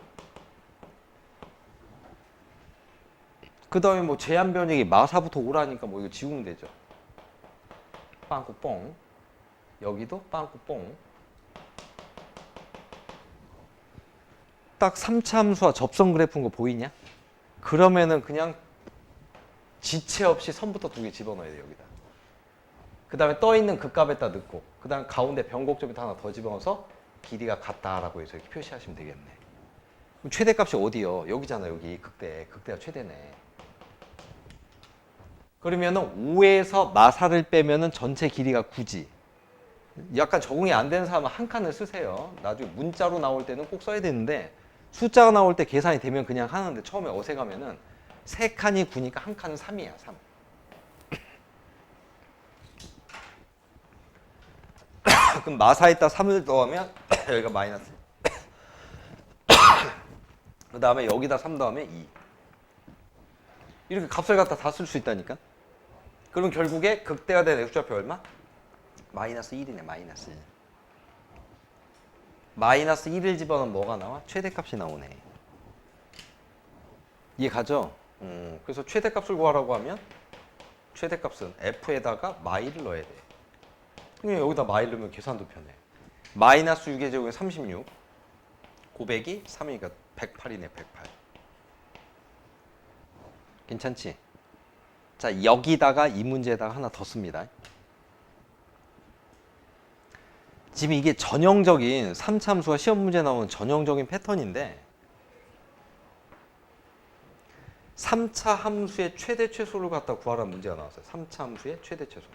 S1: 그 다음에 뭐 제한 변형이 마사부터 5라니까 뭐 이거 지우면 되죠. 빵꾸 뽕. 여기도 빵꾸 뽕. 딱 3차 함수와 접선 그래프인 거 보이냐? 그러면은 그냥 지체 없이 선부터 2개 집어넣어야 돼 여기다. 그 다음에 떠있는 그 값에다 넣고 그 다음에 가운데 변곡점에다 하나 더 집어넣어서 길이가 같다라고 해서 이렇게 표시하시면 되겠네. 그럼 최대값이 어디요? 여기잖아 여기 극대가 최대네. 그러면은 5에서 마사를 빼면은 전체 길이가 9지. 약간 적응이 안 되는 사람은 한 칸을 쓰세요. 나중에 문자로 나올 때는 꼭 써야 되는데 숫자가 나올 때 계산이 되면 그냥 하는데 처음에 어색하면은 3칸이 9니까 한 칸은 3이야 3. 그럼 마사에다 3을 더하면 여기가 마이너스. 그 다음에 여기다 3 더하면 2. 이렇게 값을 갖다 다 쓸 수 있다니까. 그럼 결국에 극대가 된 x좌표 얼마? 마이너스 1이네. 마이너스 1. 마이너스 1을 집어넣으면 뭐가 나와? 최대값이 나오네. 이해 가죠? 그래서 최대값을 구하라고 하면 최대값은 f에다가 마이를 넣어야 돼. 그냥 여기다 마이 넣으면 계산도 편해. 마이너스 6의 제곱은 36. 곱하기 3이니까 108이네. 108. 괜찮지? 자, 여기다가 이 문제에다가 하나 더 씁니다. 지금 이게 전형적인 3차 함수가 시험 문제 나오는 전형적인 패턴인데 3차 함수의 최대 최소를 갖다 구하라는 문제가 나왔어요. 3차 함수의 최대 최소.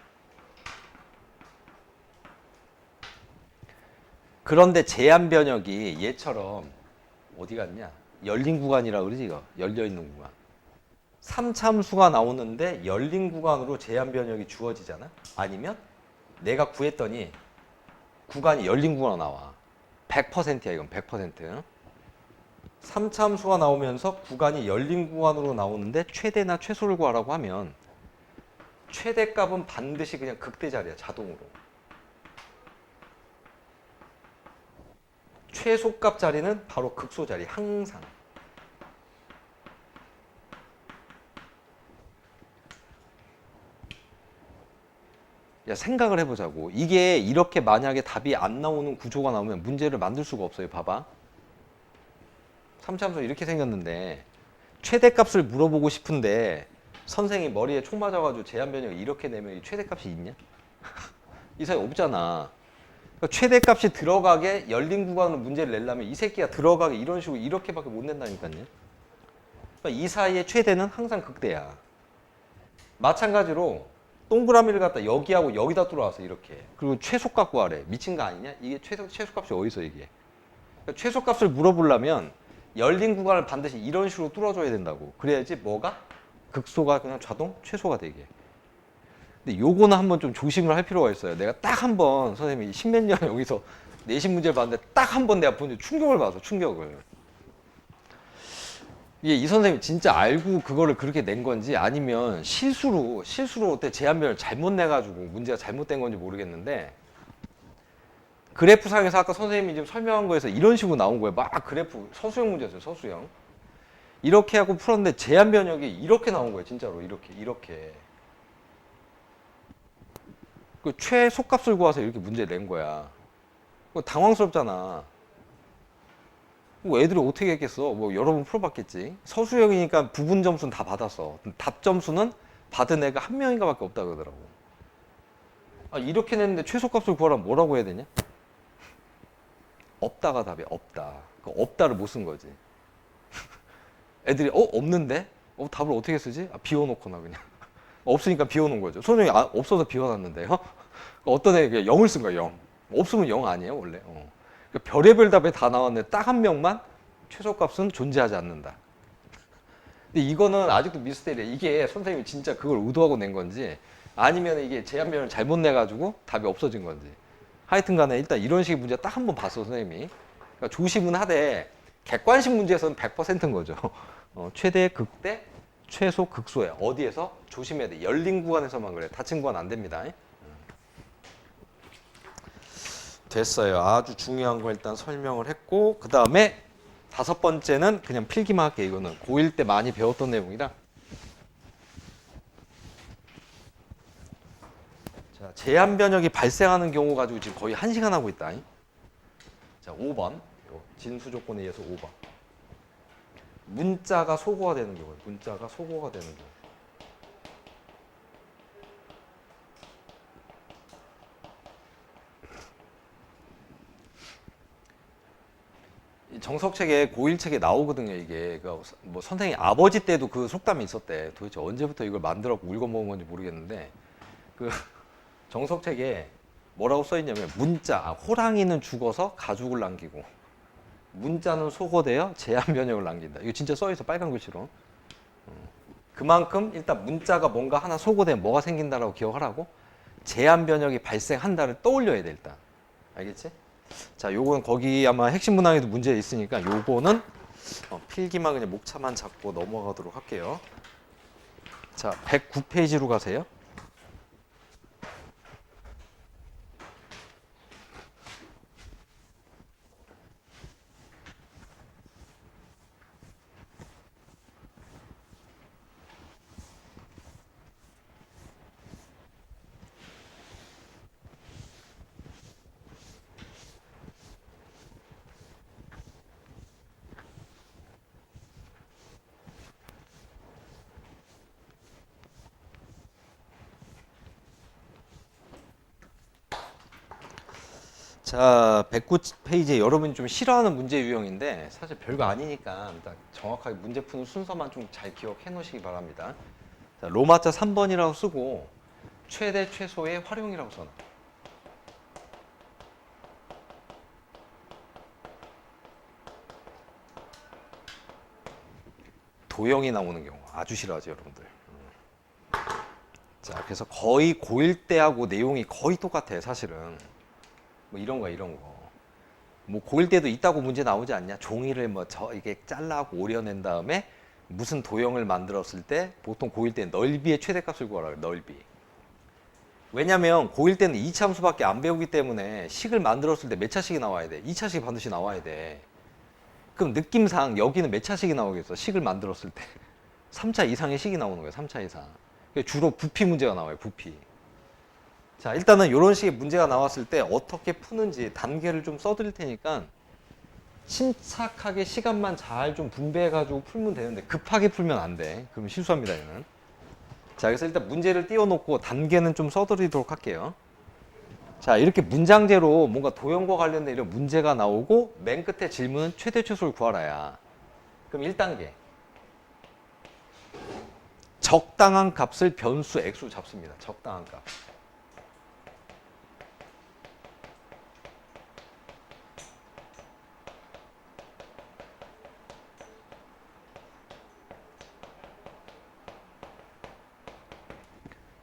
S1: 그런데 제한 변역이 얘처럼 어디 갔냐? 열린 구간이라 그러지 이거. 열려 있는 구간. 3차 함수가 나오는데 열린 구간으로 제한 변역이 주어지잖아? 아니면 내가 구했더니 구간이 열린 구간으로 나와. 100%야 이건 100%. 3차 함수가 나오면서 구간이 열린 구간으로 나오는데 최대나 최소를 구하라고 하면 최대값은 반드시 그냥 극대 자리야 자동으로. 최소값 자리는 바로 극소 자리 항상. 야, 생각을 해보자고. 이게 이렇게 만약에 답이 안 나오는 구조가 나오면 문제를 만들 수가 없어요. 봐봐. 3차 함수 이렇게 생겼는데 최대값을 물어보고 싶은데 선생이 머리에 총 맞아가지고 제한 변형을 이렇게 내면 이 최대값이 있냐? 이 사이 없잖아. 그러니까 최대값이 들어가게 열린 구간으로 문제를 내려면 이 새끼가 들어가게 이런 식으로 이렇게밖에 못 낸다니까요. 그러니까 이 사이의 최대는 항상 극대야. 마찬가지로 동그라미를 갖다 여기하고 여기다 뚫어왔어 이렇게. 그리고 최소값 구하래. 미친 거 아니냐? 이게 최소값이 어디서 이게? 그러니까 최소값을 물어보려면 열린 구간을 반드시 이런 식으로 뚫어줘야 된다고. 그래야지 뭐가? 극소가 그냥 자동 최소가 되게. 근데 요거는 한번 좀 조심을 할 필요가 있어요. 내가 딱 한 번 선생님이 십몇 년 여기서 내신 문제를 봤는데 딱 한 번 내가 본 충격을 받았어. 충격을. 이게 이 선생님이 진짜 알고 그거를 그렇게 낸 건지 아니면 실수로 그때 제한변을 잘못 내가지고 문제가 잘못된 건지 모르겠는데 그래프상에서 아까 선생님이 지금 설명한 거에서 이런 식으로 나온 거예요. 막 그래프 서수형 문제였어요. 서수형. 이렇게 하고 풀었는데 제한 변역이 이렇게 나온 거예요. 진짜로 이렇게. 그 최소값을 구해서 이렇게 문제를 낸 거야. 그거 당황스럽잖아. 뭐 애들이 어떻게 했겠어? 뭐 여러 번 풀어봤겠지. 서수형이니까 부분 점수는 다 받았어. 답 점수는 받은 애가 한 명인가밖에 없다 그러더라고. 아, 이렇게 냈는데 최소값을 구하라면 뭐라고 해야 되냐? 없다가 답이야. 없다. 그 없다를 못 쓴 거지. 애들이 없는데? 답을 어떻게 쓰지? 비워놓거나 그냥. 없으니까 비워놓은 거죠. 선생님이 없어서 비워놨는데요. 어떤 애가 0을 쓴 거야. 0. 없으면 0 아니에요 원래. 그러니까 별의별 답에 다 나왔는데 딱 한 명만 최소값은 존재하지 않는다. 근데 이거는 아직도 미스테리야. 이게 선생님이 진짜 그걸 의도하고 낸 건지 아니면 이게 제한변을 잘못 내가지고 답이 없어진 건지. 하여튼 간에 일단 이런 식의 문제 딱 한 번 봤어 선생님이. 그러니까 조심은 하되 객관식 문제에서는 100%인 거죠. 최대 극대 최소 극소야. 어디에서? 조심해야 돼. 열린 구간에서만 그래. 닫힌 구간 안 됩니다. 됐어요. 아주 중요한 거 일단 설명을 했고 그 다음에 5번째는 그냥 필기만 할게. 이거는 고1 때 많이 배웠던 내용이라. 자, 제한 변역이 발생하는 경우 가지고 지금 거의 1시간 하고 있다. 자, 5번. 진수 조건에 의해서 5번. 문자가 소거가 되는 경우예요. 문자가 소거가 되는 경우. 정석책에 고1 책에 나오거든요. 이게 뭐 선생님 아버지 때도 그 속담이 있었대. 도대체 언제부터 이걸 만들었고 읽어먹은 건지 모르겠는데 그 정석책에 뭐라고 써 있냐면 문자 호랑이는 죽어서 가죽을 남기고 문자는 소거되어 제한 변역을 남긴다. 이거 진짜 써 있어 빨간 글씨로. 그만큼 일단 문자가 뭔가 하나 소거되면 뭐가 생긴다라고 기억하라고 제한 변역이 발생한다를 떠올려야 돼 일단. 알겠지? 자, 요건 거기 아마 핵심 문항에도 문제 있으니까 요거는 필기만 그냥 목차만 잡고 넘어가도록 할게요. 자, 109페이지로 가세요. 자, 109페이지에 여러분이 좀 싫어하는 문제 유형인데 사실 별거 아니니까 일단 정확하게 문제 푸는 순서만 좀 잘 기억해 놓으시기 바랍니다. 자, 로마자 3번이라고 쓰고 최대 최소의 활용이라고 써놔. 도형이 나오는 경우 아주 싫어하죠 여러분들. 자, 그래서 거의 고1 때하고 내용이 거의 똑같아 사실은. 뭐 이런 거. 뭐 고1 때도 있다고 문제 나오지 않냐? 종이를 이게 잘라고 오려낸 다음에 무슨 도형을 만들었을 때 보통 고1 때는 넓이의 최대값을 구하라 그래. 넓이. 왜냐면 고1 때는 2차 함수밖에 안 배우기 때문에 식을 만들었을 때 몇 차식이 나와야 돼? 2차식이 반드시 나와야 돼. 그럼 느낌상 여기는 몇 차식이 나오겠어? 식을 만들었을 때 3차 이상의 식이 나오는 거예요. 3차 이상. 주로 부피 문제가 나와요. 부피. 자, 일단은 이런 식의 문제가 나왔을 때 어떻게 푸는지 단계를 좀 써드릴 테니까 침착하게 시간만 잘 좀 분배해가지고 풀면 되는데 급하게 풀면 안 돼. 그럼 실수합니다, 얘는. 자, 그래서 일단 문제를 띄워놓고 단계는 좀 써드리도록 할게요. 자, 이렇게 문장제로 뭔가 도형과 관련된 이런 문제가 나오고 맨 끝에 질문은 최대 최소를 구하라야. 그럼 1단계. 적당한 값을 변수 x로 잡습니다. 적당한 값.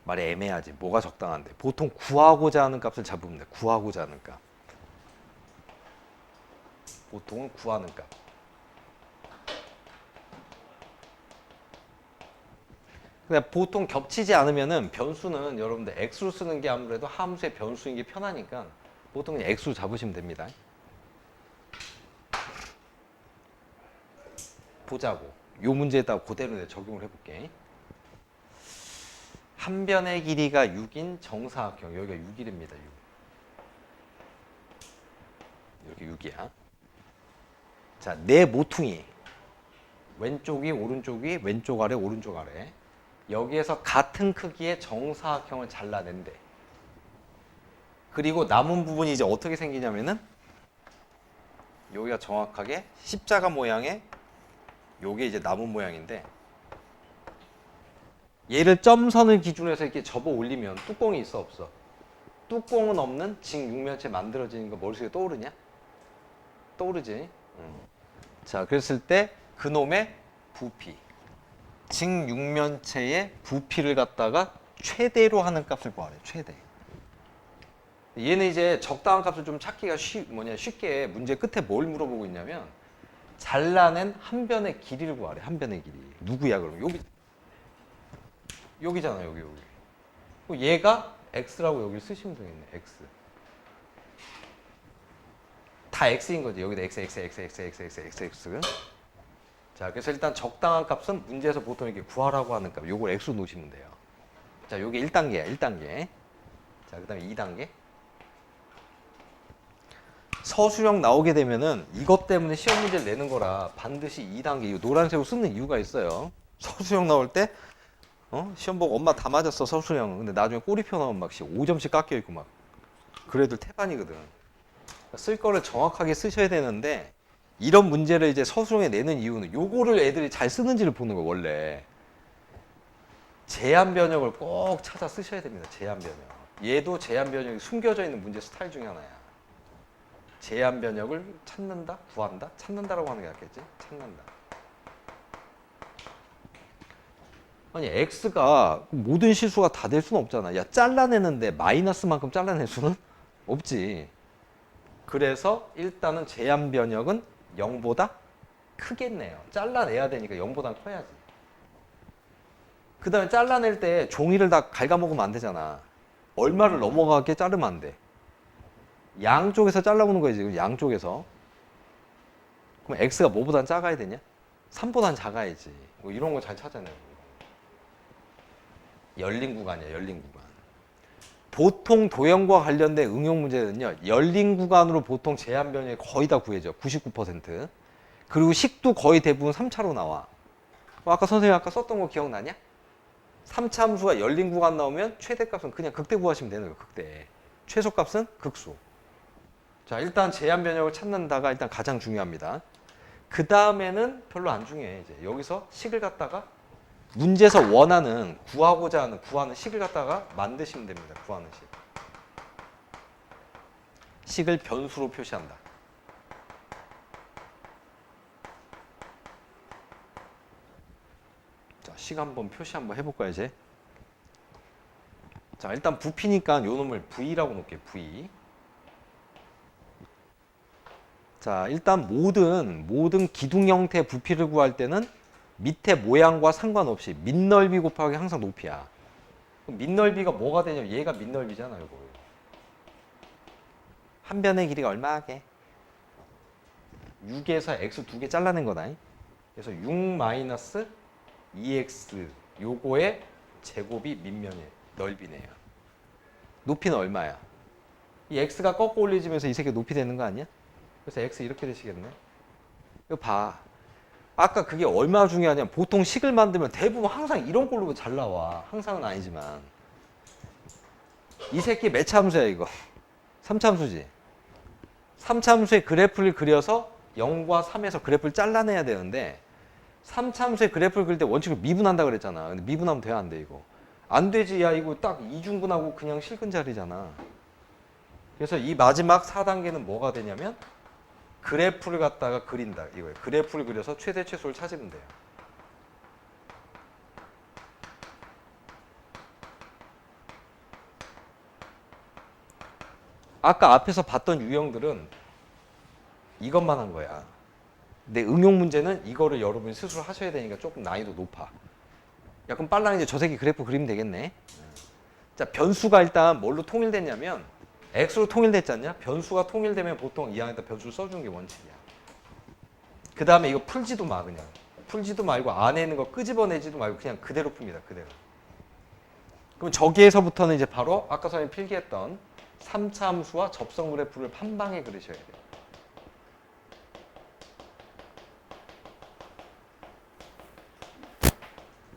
S1: 말이 애매하지. 뭐가 적당한데. 보통 구하고자 하는 값을 잡으면 돼. 구하고자 하는 값. 보통은 구하는 값. 근데 보통 겹치지 않으면은 변수는 여러분들 x로 쓰는 게 아무래도 함수의 변수인 게 편하니까 보통 그냥 x로 잡으시면 됩니다. 보자고. 요 문제에다가 그대로 내가 적용을 해볼게. 한 변의 길이가 6인 정사각형. 여기가 6일입니다. 6. 이렇게 6이야. 자, 내 모퉁이. 왼쪽이 오른쪽이 왼쪽 아래 오른쪽 아래. 여기에서 같은 크기의 정사각형을 잘라낸대. 그리고 남은 부분이 이제 어떻게 생기냐면은 여기가 정확하게 십자가 모양의 요게 이제 남은 모양인데 얘를 점선을 기준으로 해서 이렇게 접어 올리면 뚜껑이 있어 없어? 뚜껑은 없는 직육면체 만들어지는 거 머릿속에 떠오르냐? 떠오르지? 자, 그랬을 때 그놈의 부피 직육면체의 부피를 갖다가 최대로 하는 값을 구하래. 최대. 얘는 이제 적당한 값을 좀 찾기가 쉽게 문제 끝에 뭘 물어보고 있냐면 잘라낸 한 변의 길이를 구하래. 한 변의 길이. 누구야 그럼? 여기잖아. 여기. 얘가 x라고 여기를 쓰시면 되겠네. x. 다 x인 거지. 여기다 x. 자, 그래서 일단 적당한 값은 문제에서 보통 이렇게 구하라고 하는 값. 요걸 x로 놓으시면 돼요. 자, 요게 1단계야. 1단계. 자, 그다음에 2단계. 서술형 나오게 되면은 이것 때문에 시험 문제를 내는 거라 반드시 2단계 이 노란색으로 쓰는 이유가 있어요. 서술형 나올 때 시험 보고 엄마 다 맞았어 서술형. 근데 나중에 꼬리표 나오면 막 5점씩 깎여 있고 막 그래도 태반이거든. 쓸 거를 정확하게 쓰셔야 되는데 이런 문제를 이제 서술형에 내는 이유는 요거를 애들이 잘 쓰는지를 보는 거 원래. 제한 변형을 꼭 찾아 쓰셔야 됩니다. 제한 변형. 얘도 제한 변형이 숨겨져 있는 문제 스타일 중에 하나야. 제한 변형을 찾는다? 구한다? 찾는다라고 하는 게 낫겠지? 찾는다. 아니 x가 모든 실수가 다 될 수는 없잖아. 야 잘라내는데 마이너스만큼 잘라낼 수는 없지. 그래서 일단은 제한 변형은 0보다 크겠네요. 잘라내야 되니까 0보다 커야지. 그 다음에 잘라낼 때 종이를 다 갉아먹으면 안 되잖아. 얼마를 넘어가게 자르면 안 돼. 양쪽에서 잘라보는 거지. 지금 양쪽에서. 그럼 x가 뭐보단 작아야 되냐? 3보단 작아야지. 뭐 이런 거 잘 찾아내요. 열린 구간이야. 열린 구간. 보통 도형과 관련된 응용 문제는요. 열린 구간으로 보통 제한 변형이 거의 다 구해져. 99%. 그리고 식도 거의 대부분 3차로 나와. 아까 선생님 아까 썼던 거 기억나냐? 3차 함수가 열린 구간 나오면 최대값은 그냥 극대 구하시면 되는 거예요. 극대. 최소값은 극수. 자, 일단 제한 변형을 찾는다가 일단 가장 중요합니다. 그 다음에는 별로 안 중요해. 이제 여기서 식을 갖다가 문제에서 원하는 구하는 식을 갖다가 만드시면 됩니다. 구하는 식. 식을 변수로 표시한다. 자, 식 한번 표시 한번 해볼까요, 이제? 자, 일단 부피니까 요 놈을 V라고 놓을게요. V. 자, 일단 모든 기둥 형태의 부피를 구할 때는 밑에 모양과 상관없이 밑넓이 곱하기 항상 높이야. 그럼 밑넓이가 뭐가 되냐면 얘가 밑넓이잖아, 이거. 한 변의 길이가 얼마게? 6에서 x 2개 잘라낸 거다. 그래서 6 2x 요거의 제곱이 밑면의 넓이네요. 높이는 얼마야? 이 x가 꺾어 올리지면서 이 새끼 높이 되는 거 아니야? 그래서 x 이렇게 되시겠네. 이거 봐. 아까 그게 얼마나 중요하냐면 보통 식을 만들면 대부분 항상 이런 꼴로 잘 나와. 항상은 아니지만. 이 새끼 몇 참수야 이거? 3참수지. 3참수의 그래프를 그려서 0과 3에서 그래프를 잘라내야 되는데 3참수의 그래프를 그릴 때 원칙을 미분한다 그랬잖아. 근데 미분하면 돼야 안 돼 이거? 안 되지. 야 이거 딱 이중분하고 그냥 실근 자리잖아. 그래서 이 마지막 4단계는 뭐가 되냐면 그래프를 갖다가 그린다 이거예요. 그래프를 그려서 최대 최소를 찾으면 돼요. 아까 앞에서 봤던 유형들은 이것만 한 거야. 근데 응용 문제는 이거를 여러분이 스스로 하셔야 되니까 조금 난이도 높아. 약간 빨랑 이제 저 새끼 그래프 그리면 되겠네. 자, 변수가 일단 뭘로 통일됐냐면 x로 통일됐지 않냐? 변수가 통일되면 보통 이 안에다 변수를 써주는 게 원칙이야. 그 다음에 이거 풀지도 마 그냥. 풀지도 말고 안에 있는 거 끄집어내지도 말고 그냥 그대로 풉니다. 그대로. 그럼 저기에서부터는 이제 바로 아까 선생님이 필기했던 3차 함수와 접성 그래프를 한 방에 그리셔야 돼요.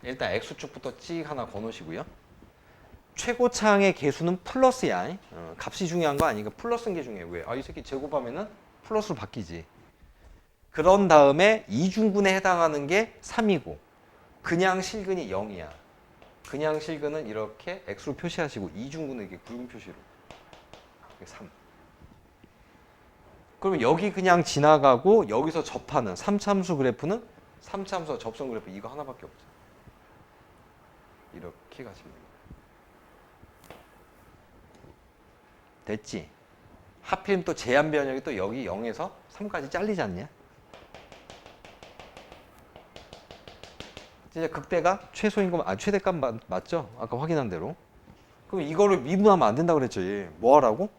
S1: 일단 x축부터 찍 하나 거놓으시고요. 최고차항의 개수는 플러스야. 값이 중요한 거 아니니까 플러스인 게 중요해. 왜? 아, 이 새끼 제곱하면은 플러스로 바뀌지. 그런 다음에 이중근에 해당하는 게 3이고 그냥 실근이 0이야. 그냥 실근은 이렇게 x로 표시하시고 이중근은 이렇게 굵은 표시로. 3. 그러면 여기 그냥 지나가고 여기서 접하는 3참수 그래프는 3참수와 접선 그래프 이거 하나밖에 없죠. 이렇게 가시면 됩니다. 됐지? 하필이면 또 제한 변형이 또 여기 0에서 3까지 잘리지 않냐? 진짜 극대가 최소인 거, 최대값 맞죠? 아까 확인한 대로. 그럼 이거를 미분하면 안 된다고 그랬죠. 뭐 하라고?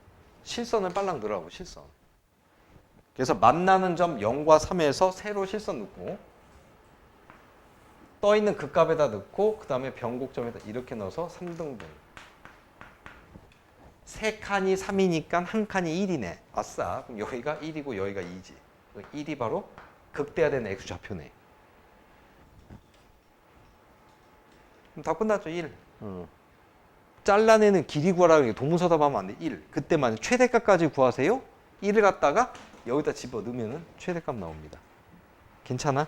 S1: 실선을 빨랑 넣으라고, 실선. 그래서 만나는 점 0과 3에서 세로 실선 넣고 떠 있는 그 값에다 넣고 그 다음에 변곡점에다 이렇게 넣어서 3등분. 세 칸이 3이니까 한 칸이 1이네. 아싸. 그럼 여기가 1이고 여기가 2지. 1이 바로 극대화된 x좌표네. 그럼 다 끝났죠. 1. 잘라내는 길이 구하라는 게 동문서답 하면 안 돼. 1. 그때 만약 최대값까지 구하세요. 1을 갖다가 여기다 집어넣으면 최대값 나옵니다. 괜찮아?